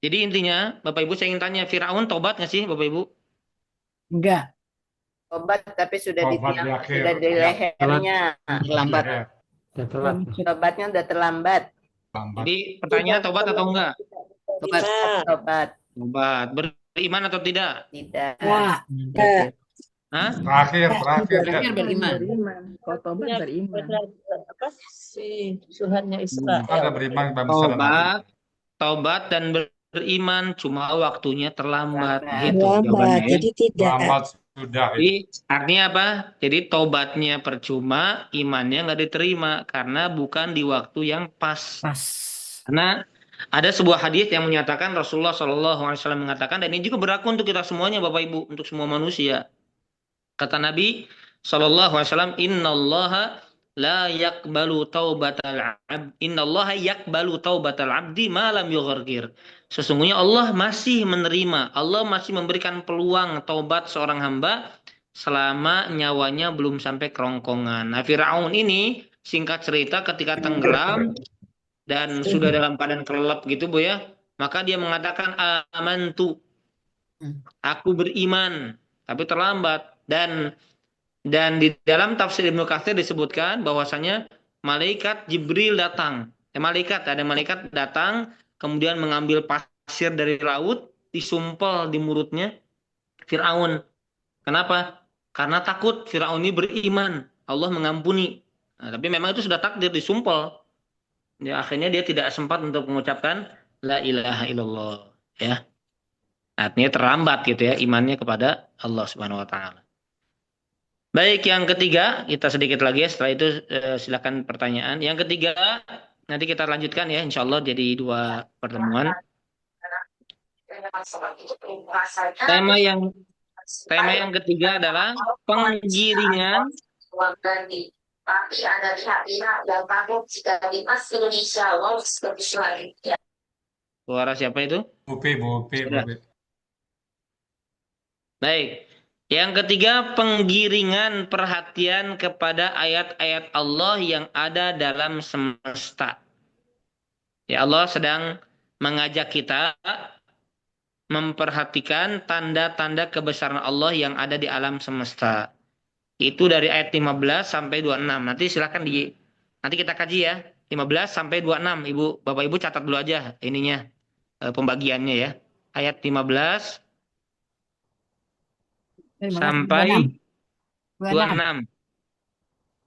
S1: Jadi intinya, Bapak Ibu saya ingin tanya, Firaun tobat nggak sih Bapak Ibu?
S5: Enggak.
S6: Tobat tapi sudah di
S3: Tobat di
S6: tiang,
S3: akhir.
S6: sudah di lehernya.
S5: Terlambat.
S2: Ya, telat.
S6: Tobatnya udah terlambat.
S3: Lambat.
S1: Jadi pertanyaannya tobat atau enggak?
S5: Tobat.
S6: Tobat.
S1: Tobat. Beriman atau tidak?
S6: Tidak.
S5: Ya.
S1: Hah?
S3: Terakhir
S5: beriman.
S8: Kalau tobat beriman. Apa si Tuhannya Israel?
S3: Ada beriman kepada Musa dan Nabi.
S1: Tobat dan beriman, cuma waktunya terlambat. Gitu
S7: Lambat,
S1: jawabannya ya.
S7: jadi tidak.
S3: Lambat sudah.
S1: Jadi artinya apa? Jadi tobatnya percuma, imannya nggak diterima karena bukan di waktu yang pas. Karena ada sebuah hadis yang menyatakan Rasulullah SAW mengatakan, dan ini juga berlaku untuk kita semuanya Bapak Ibu, untuk semua manusia. Kata Nabi SAW, Innallaha la yakbalu taubatal abd. Innallaha yakbalu taubatal abdi ma lam yughargir. Sesungguhnya Allah masih menerima, Allah masih memberikan peluang taubat seorang hamba selama nyawanya belum sampai kerongkongan. Nah, Firaun ini singkat cerita ketika tenggelam dan sudah dalam keadaan kelelep gitu Bu ya, maka dia mengatakan amantu,
S5: Hmm.
S1: aku beriman, tapi terlambat. Dan di dalam tafsir Ibnu Katsir disebutkan bahwasanya malaikat Jibril datang. Ada malaikat datang kemudian mengambil pasir dari laut, disumpel di mulutnya Firaun. Kenapa? Karena takut Firaun ini beriman, Allah mengampuni. Nah, tapi memang itu sudah takdir disumpel. Ya, akhirnya dia tidak sempat untuk mengucapkan la ilaha illallah, ya. Artinya terlambat gitu ya imannya kepada Allah Subhanahu wa taala. Baik, yang ketiga, kita sedikit lagi ya, setelah itu silakan pertanyaan. Yang ketiga, nanti kita lanjutkan ya, insya Allah jadi 2 pertemuan. Tema yang ketiga adalah penggiringan.
S9: Tapi ada pihak yang takut jika timnas Indonesia lolos ke selanjutnya.
S1: Suara siapa itu?
S3: Bu Upi.
S1: Sudah. Baik. Yang ketiga, penggiringan perhatian kepada ayat-ayat Allah yang ada dalam semesta. Ya, Allah sedang mengajak kita memperhatikan tanda-tanda kebesaran Allah yang ada di alam semesta. Itu dari ayat 15 sampai 26. Nanti silakan nanti kita kaji ya. 15 sampai 26. Bapak Ibu catat dulu aja ininya, pembagiannya ya. Ayat 15 sampai 26.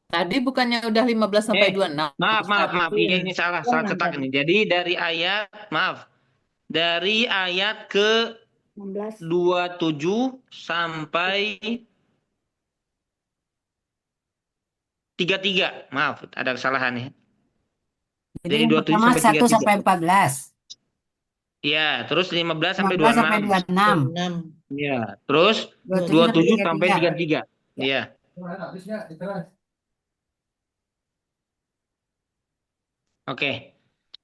S8: Tadi bukannya udah 15 sampai 26.
S1: Maaf. Ini salah cetak ini. Jadi dari ayat ke 27 sampai 33. Maaf, ada kesalahan ya.
S5: Jadi
S1: Dari
S5: yang
S1: 27
S5: pertama
S1: sampai
S5: 1
S1: 33.
S5: sampai 14.
S1: Ya, terus 15 sampai
S5: 15 sampai
S1: 26.
S5: 26.
S1: Ya, terus
S5: 27
S1: 27 sampai 33. Iya. Oke.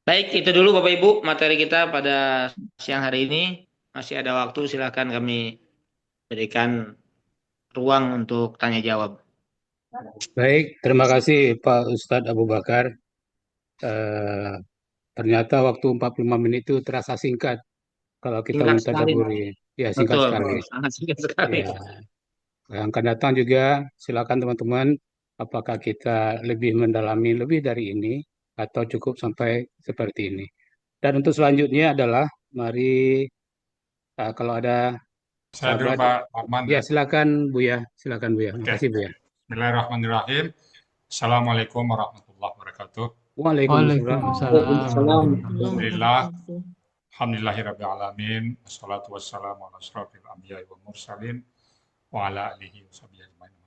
S1: Baik, itu dulu Bapak Ibu materi kita pada siang hari ini. Masih ada waktu, silakan kami berikan ruang untuk tanya jawab.
S4: Baik, terima kasih Pak Ustadz Abu Bakar. Ternyata waktu 45 menit itu terasa singkat kalau kita
S1: Singkat sekali.
S4: mentadaburi. Ya, singkat
S1: Betul,
S4: sekali.
S1: sangat singkat sekali.
S4: Ya, yang akan datang juga silakan teman-teman, apakah kita lebih mendalami lebih dari ini atau cukup sampai seperti ini. Dan untuk selanjutnya adalah mari kalau ada
S3: Saya dulu
S4: sahabat,
S3: Pak Arman.
S4: ya silakan Buya, silakan Buya. Terima kasih Buya.
S3: Bismillahirrahmanirrahim. Assalamualaikum warahmatullahi wabarakatuh.
S2: Waalaikumsalam.
S3: Alhamdulillah. Alhamdulillahirrabbilalamin. Wassalatu wassalamu ala asyrafil anbiya'i wa mursalin wa ala alihi wa sahbihi ajma'in.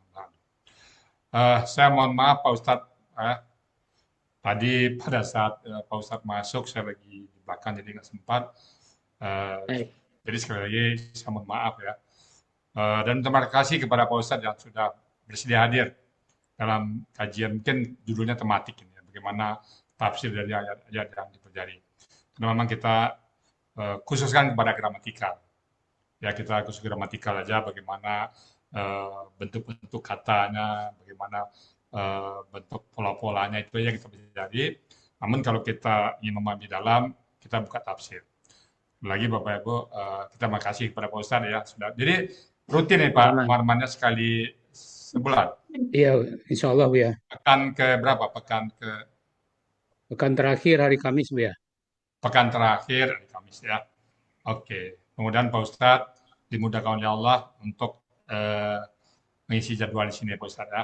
S3: Saya mohon maaf Pak Ustadz. Tadi pada saat Pak Ustadz masuk, saya lagi di belakang jadi nggak sempat. Jadi sekali lagi saya mohon maaf ya. Dan terima kasih kepada Pak Ustadz yang sudah bersedia hadir dalam kajian, mungkin judulnya tematik ini, bagaimana tafsir dari ayat-ayat yang dipelajari. Karena memang kita khususkan kepada gramatikal. Ya, kita khusus gramatikal aja, bagaimana bentuk-bentuk katanya, bagaimana bentuk pola-polanya, itu aja kita pelajari. Namun kalau kita ingin memahami dalam, kita buka tafsir. Lagi Bapak Ibu, kita makasih kepada Pak Ustadz ya. Jadi rutin nih Pak, marmannya sekali sebulan.
S4: Iya, insya Allah Bu ya.
S3: Pekan ke berapa?
S4: Pekan terakhir hari Kamis Bu ya.
S3: Pekan terakhir hari Kamis ya. Oke. Kemudian Pak Ustadz dimudahkan oleh Allah untuk mengisi jadwal di sini Pak Ustadz ya.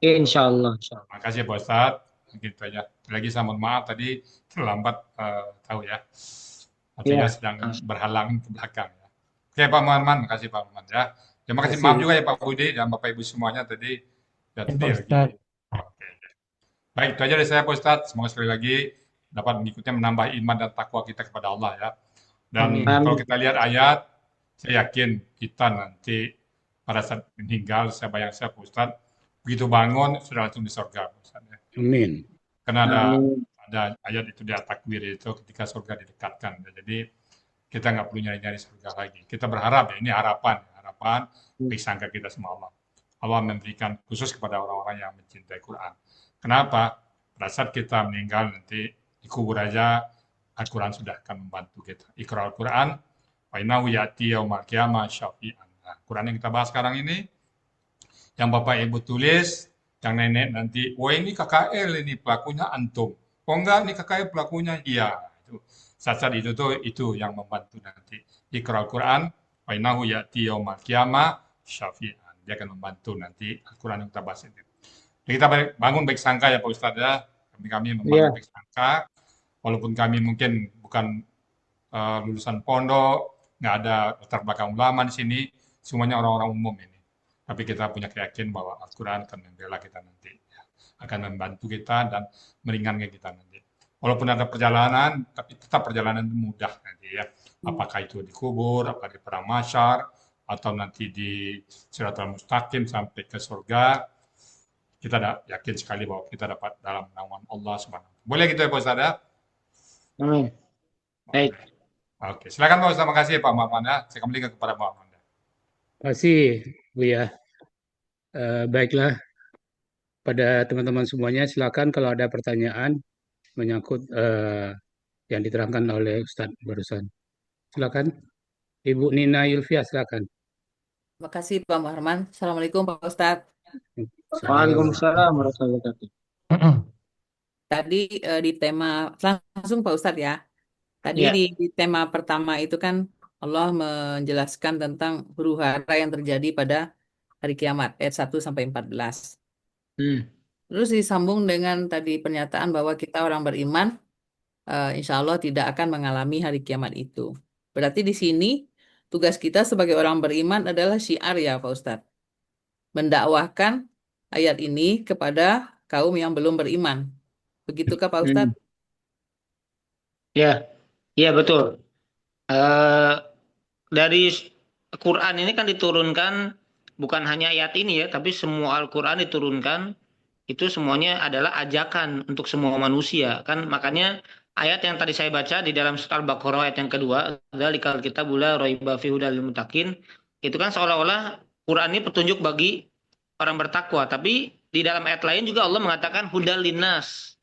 S1: Insya Allah.
S3: Terima kasih Pak Ustadz. Gitu aja. Lagi saya mohon maaf tadi terlambat tahu ya. Artinya sedang berhalang ke belakang ya. Oke Pak Muhammad, makasih Pak Muhammad ya. Terima kasih, maaf juga ya Pak Budi dan Bapak Ibu semuanya tadi. Oke. Baik, itu aja dari saya Pak Ustadz. Semoga sekali lagi dapat mengikutinya menambah iman dan takwa kita kepada Allah ya. Dan kalau kita lihat ayat, saya yakin kita nanti pada saat meninggal, saya bayang saya Pak Ustadz, begitu bangun sudah langsung di surga Pak Ustadz ya.
S4: Amin.
S3: Karena ada ayat itu di at-takwir itu ketika surga didekatkan. Jadi kita nggak perlu nyari-nyari surga lagi. Kita berharap ya, ini harapan pisangka kita sama Allah. Allah memberikan khusus kepada orang-orang yang mencintai Quran. Kenapa? Pada saat kita meninggal nanti dikubur aja, Al-Quran sudah akan membantu kita. Iqra Al-Quran, wa innahu ya'ti yaumal qiyamah syafi'an. Nah, Quran yang kita bahas sekarang ini, yang Bapak Ibu tulis, yang nenek nanti, oh ini KKL ini pelakunya antum. Oh enggak, ini KKL pelakunya iya. Saat-saat itu tuh itu yang membantu nanti. Iqra Al-Quran, wa innahu ya'ti yaumal qiyamah syafi'an. Dia akan membantu nanti Al-Quran yang kita bahas ini. Jadi kita bangun baik sangka ya Pak Ustadz ya. Kami membangun baik sangka. Walaupun kami mungkin bukan lulusan pondok, nggak ada latar belakang ulama di sini, semuanya orang-orang umum ini. Tapi kita punya keyakinan bahwa Al-Quran akan membela kita nanti, ya. Akan membantu kita dan meringankan kita nanti. Walaupun ada perjalanan, tapi tetap perjalanan mudah nanti ya. Apakah itu di kubur, apakah di perang mahsyar, atau nanti di Siratal Mustaqim sampai ke surga, kita yakin sekali bahwa kita dapat dalam naungan Allah Subhanahu wa Ta'ala. Boleh gitu ya Pak Ustadz ya?
S1: Amin. Baik.
S3: Oke, silakan Pak Ustadz. Terima kasih Pak Muhammad ya. Saya kembali kepada Pak Muhammad.
S4: Terima kasih, Bu ya. Baiklah, pada teman-teman semuanya, silakan kalau ada pertanyaan menyangkut yang diterangkan oleh Ustadz barusan. Silakan, Ibu Nina Yulfia, silakan.
S5: Terima kasih Pak Muharman. Assalamualaikum Pak Ustadz.
S1: Waalaikumsalam warahmatullahi wabarakatuh.
S5: Tadi di tema langsung Pak Ustadz ya. Tadi
S1: Ya.
S5: di tema pertama itu kan Allah menjelaskan tentang huru hara yang terjadi pada hari kiamat ayat 1 sampai 14. Terus disambung dengan tadi pernyataan bahwa kita orang beriman insya Allah tidak akan mengalami hari kiamat itu. Berarti di sini tugas kita sebagai orang beriman adalah syiar ya Pak Ustadz. Mendakwahkan ayat ini kepada kaum yang belum beriman. Begitukah Pak Ustadz?
S1: Ya, ya betul. Dari Quran ini kan diturunkan bukan hanya ayat ini ya, tapi semua Al-Quran diturunkan itu semuanya adalah ajakan untuk semua manusia. Kan makanya ayat yang tadi saya baca di dalam surat Al-Baqarah ayat yang kedua, dzalikal kitabul la raiba fihi hudal lil muttaqin, itu kan seolah-olah Quran ini petunjuk bagi orang bertakwa, tapi di dalam ayat lain juga Allah mengatakan hudal linnas.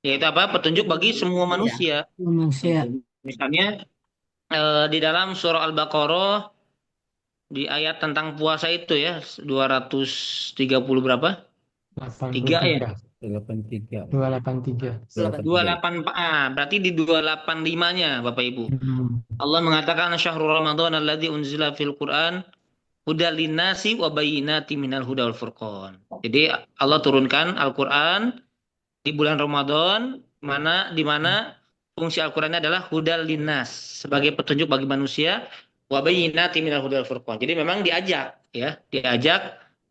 S1: Yaitu apa? Petunjuk bagi semua manusia.
S7: Manusia.
S1: Misalnya di dalam surah Al-Baqarah di ayat tentang puasa itu ya 230 berapa? 3 ya?
S2: 283.
S1: 28 berarti di 285-nya Bapak Ibu. Allah mengatakan syahrul Ramadan alladzi unzila fil Qur'an hudal linnasi wa bayyinatin minal huda wal furqan. Jadi Allah turunkan Al-Qur'an di bulan Ramadan di mana fungsi Al-Qur'annya adalah hudal linnas sebagai petunjuk bagi manusia wa bayyinatin minal huda wal furqan. Jadi memang diajak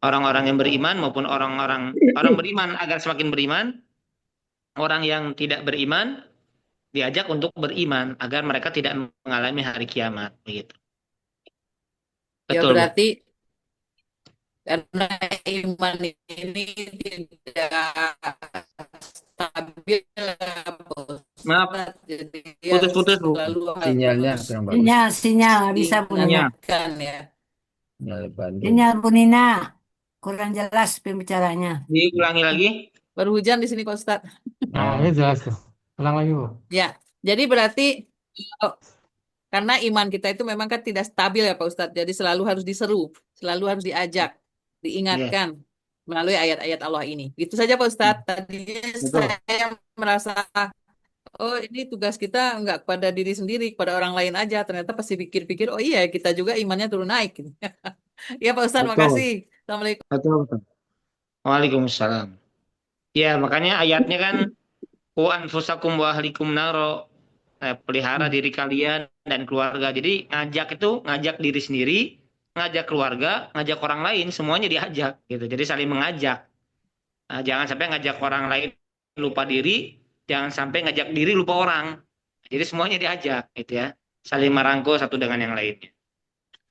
S1: orang-orang yang beriman maupun orang beriman agar semakin beriman, orang yang tidak beriman diajak untuk beriman agar mereka tidak mengalami hari kiamat begitu.
S5: Ya
S1: Betul.
S5: berarti karena iman ini tidak stabil.
S1: Maaf,
S5: Jadi
S1: putus-putus Bu.
S2: Sinyalnya kurang bagus.
S7: Sinyal nggak bisa Bu Nina.
S5: Ya.
S7: Sinyal Bu Nina kurang jelas pembicaranya.
S1: Diulangi lagi.
S5: Baru hujan di sini Pak Ustadz.
S2: Nah, ini jelas tuh. Ulang lagi Bu.
S5: Ya, jadi berarti karena iman kita itu memang kan tidak stabil ya Pak Ustadz. Jadi selalu harus diseru, selalu harus diajak, diingatkan melalui ayat-ayat Allah ini. Itu saja Pak Ustadz. Tadinya saya merasa oh ini tugas kita nggak kepada diri sendiri, kepada orang lain aja. Ternyata pasti pikir-pikir, oh iya kita juga imannya turun naik. Ya Pak Ustadz, makasih. Assalamualaikum.
S1: Betul. Waalaikumsalam. Ya makanya ayatnya kan wa anfusakum wa ahlikum naro, pelihara diri kalian dan keluarga. Jadi ngajak diri sendiri, ngajak keluarga, ngajak orang lain, semuanya diajak gitu. Jadi saling mengajak. Nah, jangan sampai ngajak orang lain lupa diri, jangan sampai ngajak diri lupa orang. Jadi semuanya diajak gitu ya. Saling merangkul satu dengan yang lainnya.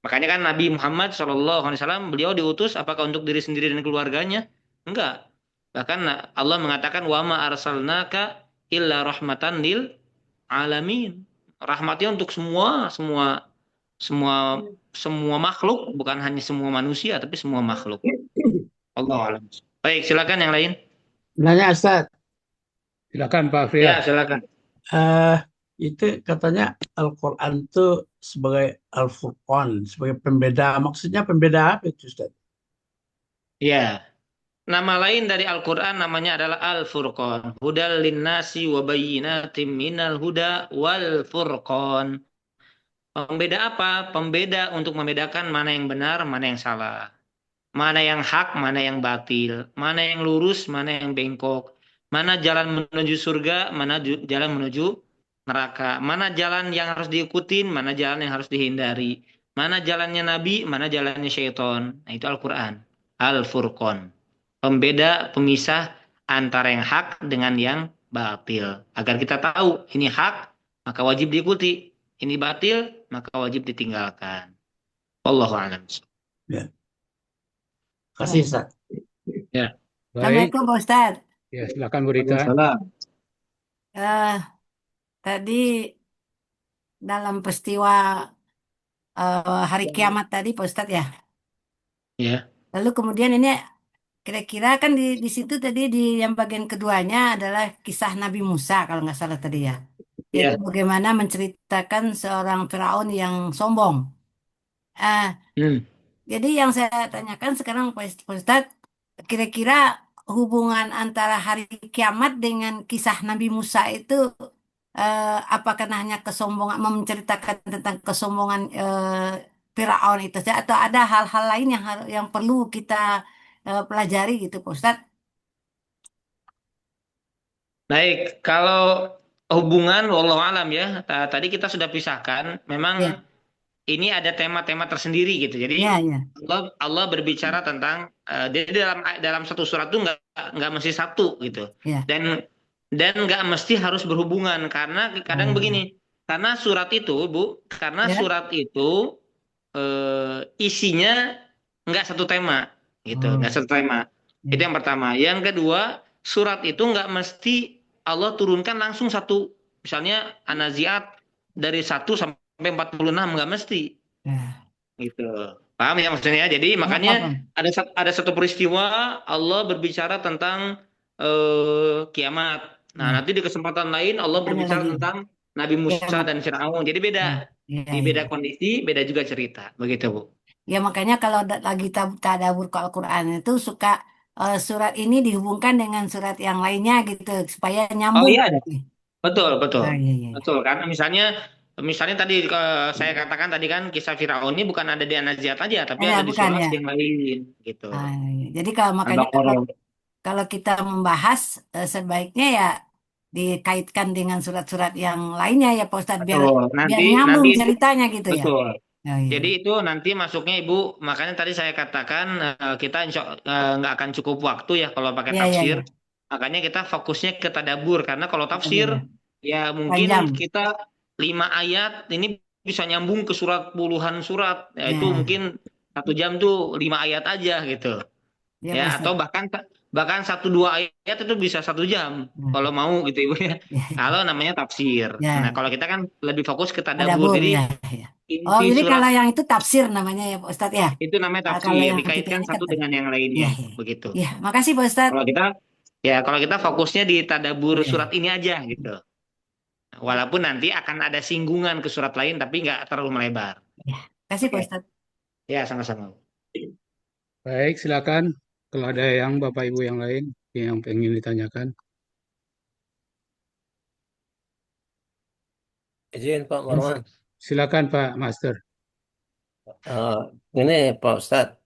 S1: Makanya kan Nabi Muhammad SAW beliau diutus apakah untuk diri sendiri dan keluarganya? Enggak. Bahkan Allah mengatakan wa ma arsalnaka illa rahmatan lil alamin. Rahmatnya untuk semua makhluk, bukan hanya semua manusia tapi semua makhluk. Allah alam. Baik, silakan yang lain.
S7: Nanya Ustaz.
S4: Silakan Pak
S1: Ya,
S4: Fria.
S1: silakan.
S10: eh itu katanya Al-Quran itu sebagai Al-Furqan, sebagai pembeda. Maksudnya pembeda apa itu, Ustaz?
S1: Ya, nama lain dari Al-Quran namanya adalah Al-Furqan. Hudal linnasi wa bayyinatim minal huda wal furqan. Pembeda apa? Pembeda untuk membedakan mana yang benar, mana yang salah. Mana yang hak, mana yang batil. Mana yang lurus, mana yang bengkok. Mana jalan menuju surga, mana jalan menuju neraka. Mana jalan yang harus diikutin, mana jalan yang harus dihindari. Mana jalannya Nabi, mana jalannya syaitan. Nah, itu Al-Quran. Al-Furqan. Pembeda, pemisah antara yang hak dengan yang batil. Agar kita tahu ini hak, maka wajib diikuti. Ini batil, maka wajib ditinggalkan. Wallahu a'lam.
S10: Ya. Kasih, Ustaz.
S1: Ya.
S4: Baik,
S7: Assalamualaikum Pak Ustadz.
S4: ya silakan Bu Rita.
S1: Waalaikumsalam.
S7: Eh, tadi dalam peristiwa hari kiamat tadi Pak Ustadz ya.
S1: Ya.
S7: Lalu kemudian ini kira-kira kan di situ tadi di yang bagian keduanya adalah kisah Nabi Musa kalau nggak salah tadi ya. Yaitu
S1: Ya.
S7: bagaimana menceritakan seorang Firaun yang sombong. Jadi yang saya tanyakan sekarang Pak Ustadz, kira-kira hubungan antara hari kiamat dengan kisah Nabi Musa itu apakah hanya kesombongan, menceritakan tentang kesombongan Firaun itu saja, atau ada hal-hal lain yang perlu kita pelajari gitu Pak Ustadz?
S1: Baik, kalau hubungan wallahu alam ya. Tadi kita sudah pisahkan, memang
S7: Ya.
S1: ini ada tema-tema tersendiri gitu. Jadi
S7: Ya, ya.
S1: Allah berbicara tentang jadi dalam satu surat itu nggak mesti satu gitu.
S7: Ya.
S1: Dan nggak mesti harus berhubungan karena kadang begini. Karena surat itu, Bu, karena
S7: Ya.
S1: surat itu isinya nggak satu tema gitu, nggak satu tema.
S7: Ya.
S1: Itu yang pertama. Yang kedua, surat itu nggak mesti Allah turunkan langsung satu. Misalnya An-Nazi'at dari 1 sampai 46 nggak mesti.
S7: Ya.
S1: Gitu. Paham ya maksudnya? Jadi makanya ada satu peristiwa Allah berbicara tentang kiamat. Nah, nanti di kesempatan lain Allah berbicara tentang Nabi Musa dan Fir'aun. Jadi beda. Di beda kondisi, beda juga cerita. Begitu, Bu.
S7: Ya makanya kalau lagi tadabbur ke Al-Quran itu suka surat ini dihubungkan dengan surat yang lainnya gitu supaya
S1: Oh
S7: nyambung.
S1: iya, betul.
S7: Ah, iya.
S1: Betul, karena misalnya tadi saya katakan tadi kan kisah Firaun ini bukan ada di An-Nazi'at aja, tapi ada di
S7: bukan,
S1: surat
S7: ya.
S1: yang lain gitu.
S7: Ah, iya. Jadi makanya kalau kita membahas sebaiknya ya dikaitkan dengan surat-surat yang lainnya ya Pak Ustadz, biar nyambung ceritanya gitu ya.
S1: Betul.
S7: Oh, iya.
S1: Jadi itu nanti masuknya Ibu, makanya tadi saya katakan kita nggak akan cukup waktu ya kalau pakai tafsir. Makanya kita fokusnya ke tadabbur, karena kalau tafsir ya mungkin
S7: Panjang.
S1: kita 5 ayat ini bisa nyambung ke surat puluhan surat. Ya, itu mungkin 1 jam tuh 5 ayat aja gitu. Ya, atau bahkan 1-2 ayat itu bisa 1 jam kalau mau gitu Ibu ya. Kalau namanya tafsir. Nah, kalau kita kan lebih fokus ke tadabbur. Jadi
S7: Oh,
S1: inti
S7: jadi
S1: surat
S7: kalau yang itu tafsir namanya ya Pak Ustadz ya.
S1: itu namanya
S7: Kalau
S1: tafsir,
S7: yang
S1: dikaitkan
S7: kita
S1: satu dengan yang lainnya, begitu.
S7: Iya, makasih Pak Ustadz.
S1: Kalau kita fokusnya di tadabbur surat ini aja gitu. Walaupun nanti akan ada singgungan ke surat lain, tapi nggak terlalu melebar.
S7: Kasih Pak Ustadz.
S1: Ya, sama-sama.
S4: Baik, silakan. Kalau ada yang Bapak Ibu yang lain yang ingin ditanyakan.
S11: Izin Pak Marwan.
S4: Silakan Pak Master.
S11: Ini Pak Ustadz,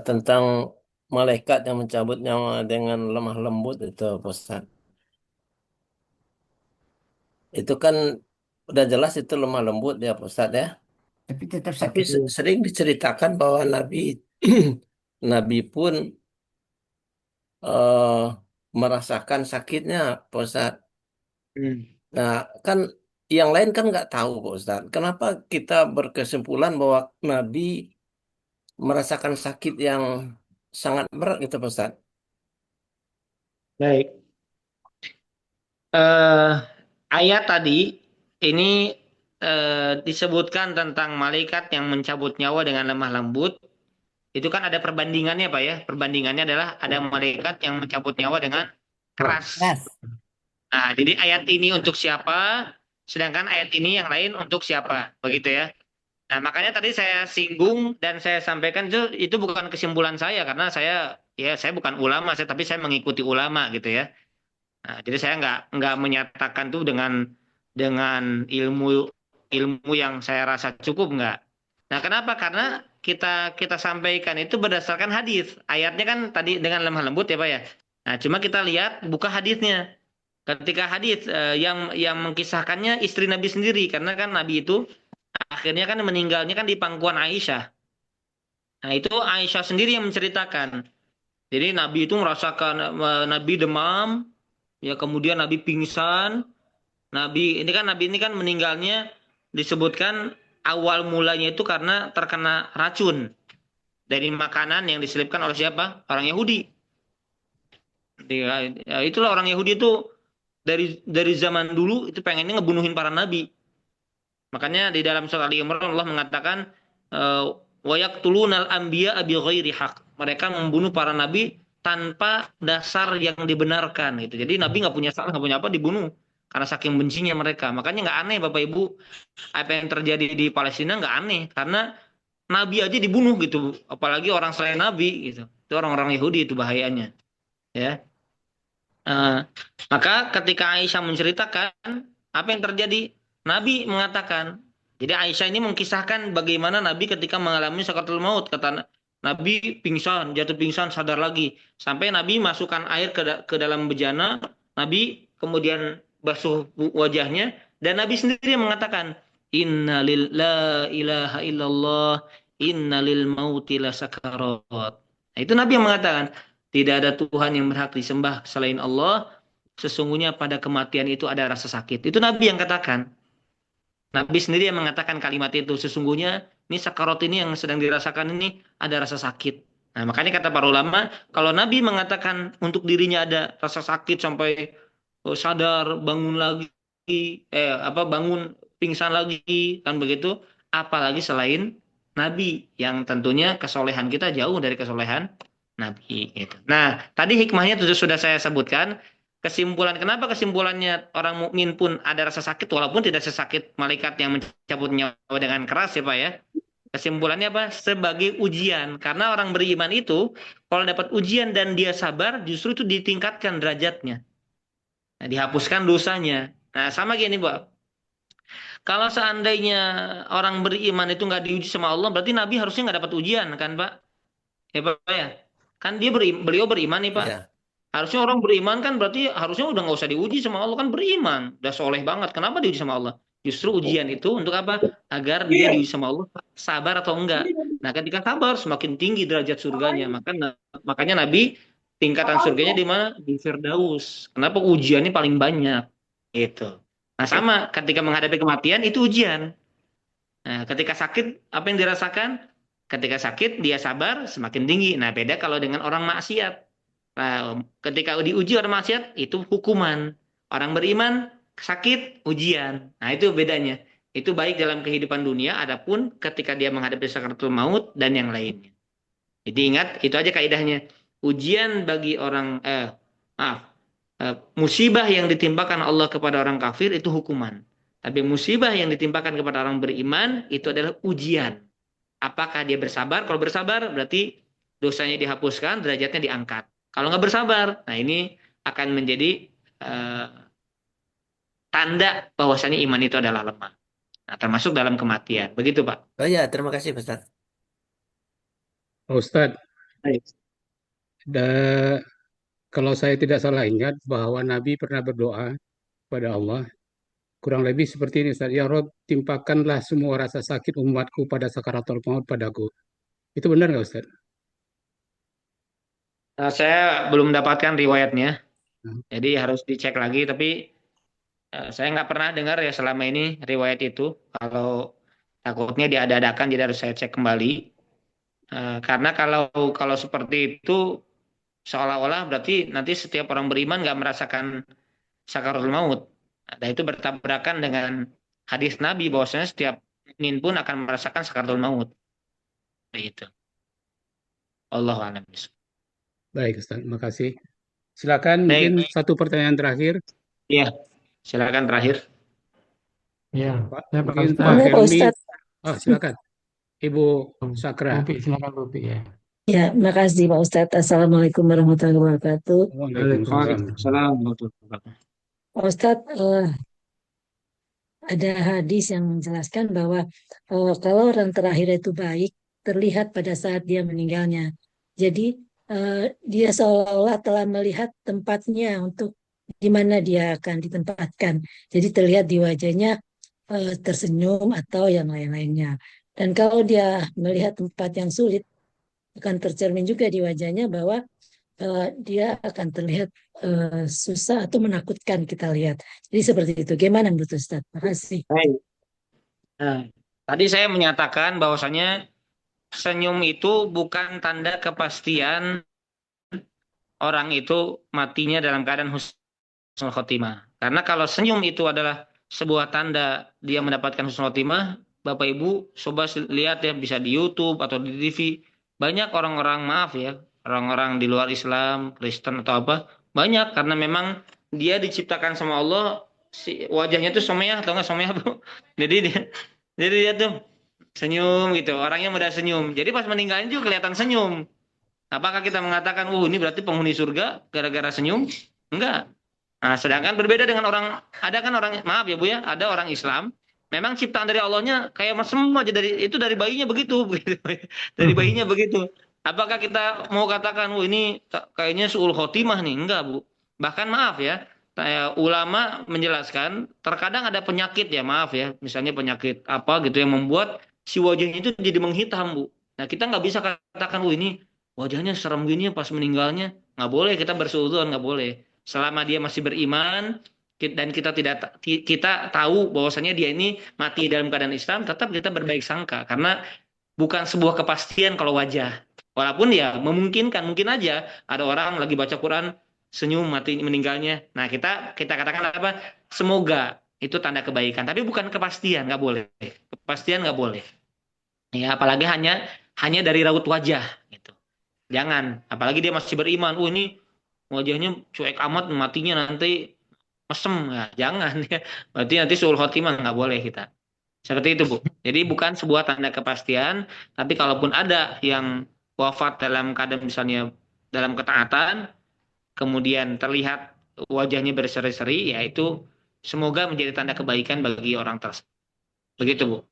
S11: tentang malaikat yang mencabut nyawa dengan lemah lembut itu Pak Ustadz. Itu kan udah jelas itu lemah lembut ya Pak Ustadz ya.
S7: Tapi tetap
S11: Tapi
S7: sakit.
S11: sering diceritakan bahwa Nabi pun merasakan sakitnya Pak Ustadz. Nah, kan yang lain kan nggak tahu Pak Ustadz. Kenapa kita berkesimpulan bahwa Nabi merasakan sakit yang sangat berat gitu Pak Ustadz?
S1: Baik. Ayat tadi ini disebutkan tentang malaikat yang mencabut nyawa dengan lemah lembut. Itu kan ada perbandingannya Pak ya. Perbandingannya adalah ada malaikat yang mencabut nyawa dengan keras. Nah, jadi ayat ini untuk siapa, sedangkan ayat ini yang lain untuk siapa, begitu ya. Nah, makanya tadi saya singgung dan saya sampaikan itu bukan kesimpulan saya karena saya bukan ulama, tapi saya mengikuti ulama gitu ya. Nah, jadi saya nggak menyatakan tuh dengan ilmu ilmu yang saya rasa cukup nggak. Nah, kenapa? Karena kita kita sampaikan itu berdasarkan hadis. Ayatnya kan tadi dengan lemah lembut ya Pak ya. Nah, cuma kita lihat buka hadisnya. Ketika hadis yang mengkisahkannya istri Nabi sendiri karena kan Nabi itu akhirnya kan meninggalnya kan di pangkuan Aisyah. Nah, itu Aisyah sendiri yang menceritakan. Jadi Nabi itu merasakan Nabi demam, ya kemudian Nabi pingsan. Nabi ini kan meninggalnya disebutkan awal mulanya itu karena terkena racun dari makanan yang diselipkan oleh siapa? Orang Yahudi. Ya, itulah orang Yahudi itu dari zaman dulu itu pengennya ngebunuhin para nabi. Makanya di dalam surat Ali Imran Allah mengatakan wa yaqtulunal anbiya bighairi haq. Mereka membunuh para nabi tanpa dasar yang dibenarkan gitu. Jadi nabi nggak punya salah, nggak punya apa dibunuh karena saking bencinya mereka. Makanya nggak aneh Bapak Ibu apa yang terjadi di Palestina nggak aneh karena nabi aja dibunuh gitu, apalagi orang selain nabi gitu. Itu orang-orang Yahudi itu bahayanya. Ya. Maka ketika Aisyah menceritakan apa yang terjadi, Nabi mengatakan, jadi Aisyah ini mengkisahkan bagaimana Nabi ketika mengalami sakaratul maut, kata Nabi pingsan, jatuh pingsan, sadar lagi, sampai Nabi masukkan air ke dalam bejana, Nabi kemudian basuh wajahnya, dan Nabi sendiri mengatakan, Inna la ilaha illallah, inna lil mauti la sakarat. Nah, itu Nabi yang mengatakan, tidak ada Tuhan yang berhak disembah selain Allah. Sesungguhnya pada kematian itu ada rasa sakit. Itu Nabi yang katakan. Nabi sendiri yang mengatakan kalimat itu. Sesungguhnya ini sakarat ini yang sedang dirasakan ini ada rasa sakit. Nah, makanya kata para ulama, kalau Nabi mengatakan untuk dirinya ada rasa sakit sampai sadar, bangun lagi, bangun pingsan lagi, kan begitu. Apalagi selain Nabi yang tentunya kesolehan kita jauh dari kesolehan Nabi itu. Nah, tadi hikmahnya sudah saya sebutkan. Kenapa kesimpulannya orang mukmin pun ada rasa sakit walaupun tidak sesakit malaikat yang mencabut nyawa dengan keras ya Pak ya. Kesimpulannya apa? Sebagai ujian. Karena orang beriman itu kalau dapat ujian dan dia sabar justru itu ditingkatkan derajatnya. Nah, dihapuskan dosanya. Nah, sama gini Pak. Kalau seandainya orang beriman itu nggak diuji sama Allah, berarti Nabi harusnya nggak dapat ujian kan Pak? Ya Pak ya. Kan beliau beriman nih Pak.
S11: Ya.
S1: Harusnya orang beriman kan berarti harusnya udah nggak usah diuji sama Allah, kan beriman. Udah soleh banget. Kenapa diuji sama Allah? Justru ujian itu untuk apa? Agar dia diuji sama Allah sabar atau enggak. Nah ketika sabar semakin tinggi derajat surganya. Makanya Nabi tingkatan surganya di mana? Di Firdaus. Kenapa ujiannya paling banyak? Itu. Nah sama ketika menghadapi kematian itu ujian. Nah, ketika sakit apa yang dirasakan? Ketika sakit dia sabar semakin tinggi. Nah beda kalau dengan orang maksiat. Nah, ketika diuji orang maksiat itu hukuman. Orang beriman sakit ujian. Nah itu bedanya. Itu baik dalam kehidupan dunia, adapun ketika dia menghadapi sakaratul maut dan yang lainnya. Jadi ingat itu aja kaidahnya. Ujian bagi orang musibah yang ditimpakan Allah kepada orang kafir itu hukuman. Tapi musibah yang ditimpakan kepada orang beriman itu adalah ujian. Apakah dia bersabar? Kalau bersabar berarti dosanya dihapuskan, derajatnya diangkat. Kalau nggak bersabar, nah ini akan menjadi tanda bahwasanya iman itu adalah lemah. Nah, termasuk dalam kematian. Begitu, Pak.
S11: Oh ya, terima kasih Ustaz.
S4: Ustadz, kalau saya tidak salah ingat bahwa Nabi pernah berdoa kepada Allah, kurang lebih seperti ini, Ustaz. Ya Rob, timpakanlah semua rasa sakit umatku pada sakaratul maut padaku. Itu benar nggak, Ustaz?
S1: Nah, saya belum mendapatkan riwayatnya, jadi harus dicek lagi. Tapi saya nggak pernah dengar ya selama ini riwayat itu. Kalau takutnya diada-adakan, jadi harus saya cek kembali. Karena kalau seperti itu seolah-olah berarti nanti setiap orang beriman nggak merasakan sakaratul maut. Nah, itu bertabrakan dengan hadis Nabi bahwasanya setiap mukmin pun akan merasakan sakaratul maut. Itu. Allahu a'lam.
S4: Baik, Ustaz. Terima kasih. Silakan mungkin satu pertanyaan terakhir.
S1: Iya, silakan terakhir.
S2: Ya,
S4: Pak,
S2: saya Pak
S4: mungkin
S2: Ustaz.
S4: Pak
S12: Boleh Pak
S4: Helmi.
S12: Ustadz.
S4: Oh, silakan. Ibu Sakra.
S2: Bupi, silakan Bupi ya.
S12: Ya, makasih Pak Ustadz. Assalamualaikum warahmatullahi wabarakatuh.
S4: Waalaikumsalam.
S1: Waalaikumsalam warahmatullahi wabarakatuh.
S12: Pak Ustadz, ada hadis yang menjelaskan bahwa kalau orang terakhir itu baik, terlihat pada saat dia meninggalnya. Jadi dia seolah-olah telah melihat tempatnya untuk di mana dia akan ditempatkan. Jadi terlihat di wajahnya tersenyum atau yang lain-lainnya. Dan kalau dia melihat tempat yang sulit, akan tercermin juga di wajahnya bahwa dia akan terlihat susah atau menakutkan kita lihat. Jadi seperti itu. Gimana menurut Ustaz? Terima kasih.
S1: Baik. Nah, tadi saya menyatakan bahwasanya senyum itu bukan tanda kepastian orang itu matinya dalam keadaan husnul khotimah. Karena kalau senyum itu adalah sebuah tanda dia mendapatkan husnul khotimah, Bapak Ibu coba lihat ya, bisa di YouTube atau di TV. Banyak orang-orang, maaf ya, orang-orang di luar Islam, Kristen atau apa, banyak karena memang dia diciptakan sama Allah, wajahnya tuh someyah atau enggak someyah, Bu. Jadi dia tuh senyum gitu, orangnya mudah senyum. Jadi pas meninggalnya juga kelihatan senyum. Apakah kita mengatakan, ini berarti penghuni surga gara-gara senyum? Enggak. Nah, sedangkan berbeda dengan ada kan orang, maaf ya Bu ya, ada orang Islam, memang ciptaan dari Allahnya kayak mesem aja, dari bayinya begitu, dari bayinya begitu. Apakah kita mau katakan, ini kayaknya suul khotimah nih? Enggak Bu. Bahkan maaf ya, ulama menjelaskan, terkadang ada penyakit ya, maaf ya, misalnya penyakit apa gitu yang membuat si wajahnya itu jadi menghitam Bu. Nah kita nggak bisa katakan, ini wajahnya serem gini ya pas meninggalnya. Nggak boleh, kita bersuudzon, nggak boleh. Selama dia masih beriman dan kita tahu bahwasanya dia ini mati dalam keadaan Islam, tetap kita berbaik sangka karena bukan sebuah kepastian kalau wajah. Walaupun ya memungkinkan, mungkin aja ada orang lagi baca Quran senyum mati meninggalnya. Nah kita katakan apa? Semoga itu tanda kebaikan, tapi bukan kepastian, nggak boleh. Kepastian nggak boleh. Ya apalagi hanya dari raut wajah gitu. Jangan, apalagi dia masih beriman. Ini wajahnya cuek amat, matinya nanti mesem. Ya, jangan ya. Berarti nanti suul khotimah, nggak boleh kita. Seperti itu Bu. Jadi bukan sebuah tanda kepastian, tapi kalaupun ada yang wafat dalam keadaan misalnya dalam ketaatan, kemudian terlihat wajahnya berseri-seri, yaitu semoga menjadi tanda kebaikan bagi orang tersebut. Begitu Bu.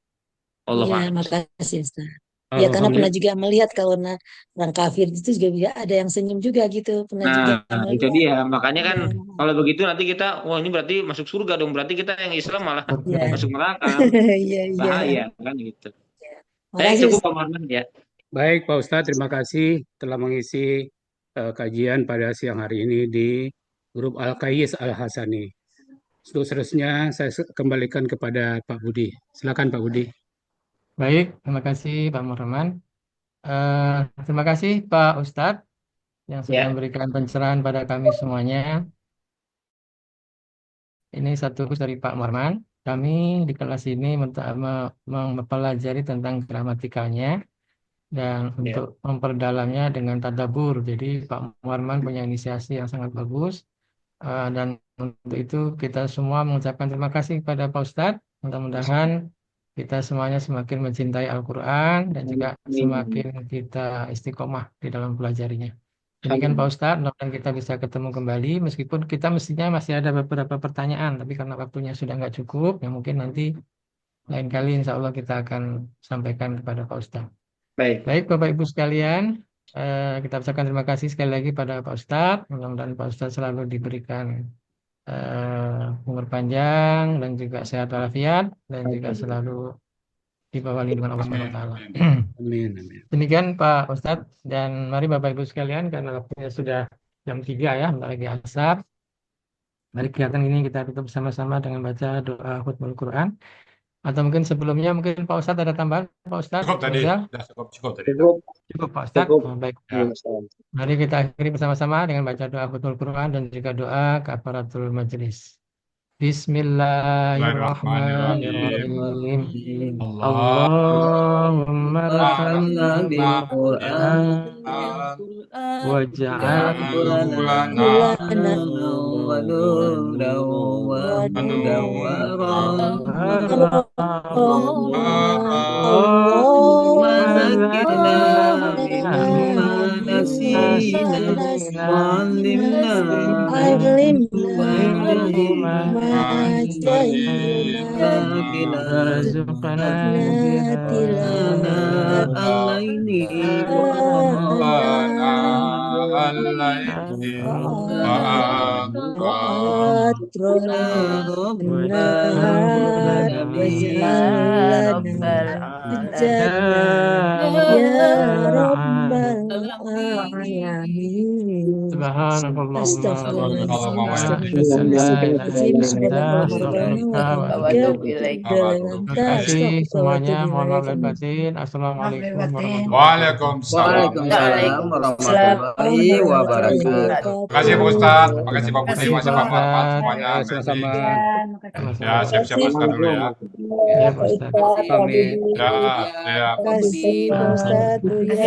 S1: Allah
S12: Iya, makasih Ustaz. Ya karena pernah juga melihat kalau orang kafir itu juga ada yang senyum juga gitu. Pernah juga
S1: Nah, itu dia. Makanya kan kalau begitu nanti kita, ini berarti masuk surga dong. Berarti kita yang Islam malah masuk neraka. Bahaya kan gitu. Baik, cukup Pak Marman ya.
S4: Baik Pak Ustadz, terima kasih telah mengisi kajian pada siang hari ini di grup Al-Kayis Al-Hasani. Untuk seterusnya saya kembalikan kepada Pak Budi. Silakan Pak Budi.
S2: Baik, terima kasih Pak Marman. Terima kasih Pak Ustadz yang sudah memberikan pencerahan pada kami semuanya. Ini satu khusus dari Pak Marman. Kami di kelas ini mempelajari tentang gramatikalnya dan untuk memperdalamnya dengan tadabbur. Jadi Pak Marman punya inisiasi yang sangat bagus. Dan untuk itu kita semua mengucapkan terima kasih kepada Pak Ustadz. Mudah-mudahan kita semuanya semakin mencintai Al-Quran dan juga semakin kita istiqomah di dalam pelajarinya. Demikian Pak Ustadz, mudah-mudahan kita bisa ketemu kembali meskipun kita mestinya masih ada beberapa pertanyaan, tapi karena waktunya sudah nggak cukup, ya mungkin nanti lain kali insya Allah kita akan sampaikan kepada Pak Ustadz. Baik Bapak Ibu sekalian, kita ucapkan terima kasih sekali lagi pada Pak Ustadz. Mudah-mudahan Pak Ustadz selalu diberikan umur panjang dan juga sehat walafiat dan juga selalu di bawah lindungan Allah Subhanahu wa taala.
S4: Amin.
S2: Demikian Pak Ustadz, dan mari Bapak Ibu sekalian karena waktunya sudah jam 3 ya, bentar lagi asar. Mari kegiatan ini kita tutup bersama-sama dengan baca doa khutbah Quran. Atau mungkin sebelumnya mungkin Pak Ustadz ada tambahan Pak Ustadz?
S3: Cukup tadi. Cukup tadi.
S2: Cukup Pak Ustadz. Baik. Mari kita akhiri bersama-sama dengan baca doa khutbah Quran dan juga doa kafaratul majelis. Bismillahirrahmanirrahim. Allahumma arhamna bil Qur'an waj'al
S3: lana
S11: ونورا وهدى وذكرنا مما نسينا وعلمنا
S12: ما جهلنا
S2: warzuqna
S12: تلاوة
S11: الليل
S12: وأطراف النهار واجعل لنا حجة يا رب العالمين
S2: Subhanallah
S12: Astagfirullahaladzim,
S2: Terima kasih semuanya. Mohon maaf lahir batin. Assalamualaikum warahmatullahi
S3: Waalaikumsalam.
S11: Waalaikumsalam warahmatullahi wabarakatuh.
S3: Terima kasih Pak Ustadz, terima kasih Pak Putri, terima kasih Pak Marwan semuanya.
S4: Sama-sama.
S3: Ya, siap-siap Ustadz dulu ya.
S2: Ya, Pak Ustadz.
S4: Amin.
S3: Ya, ya.
S12: Terima kasih Pak Ustadz.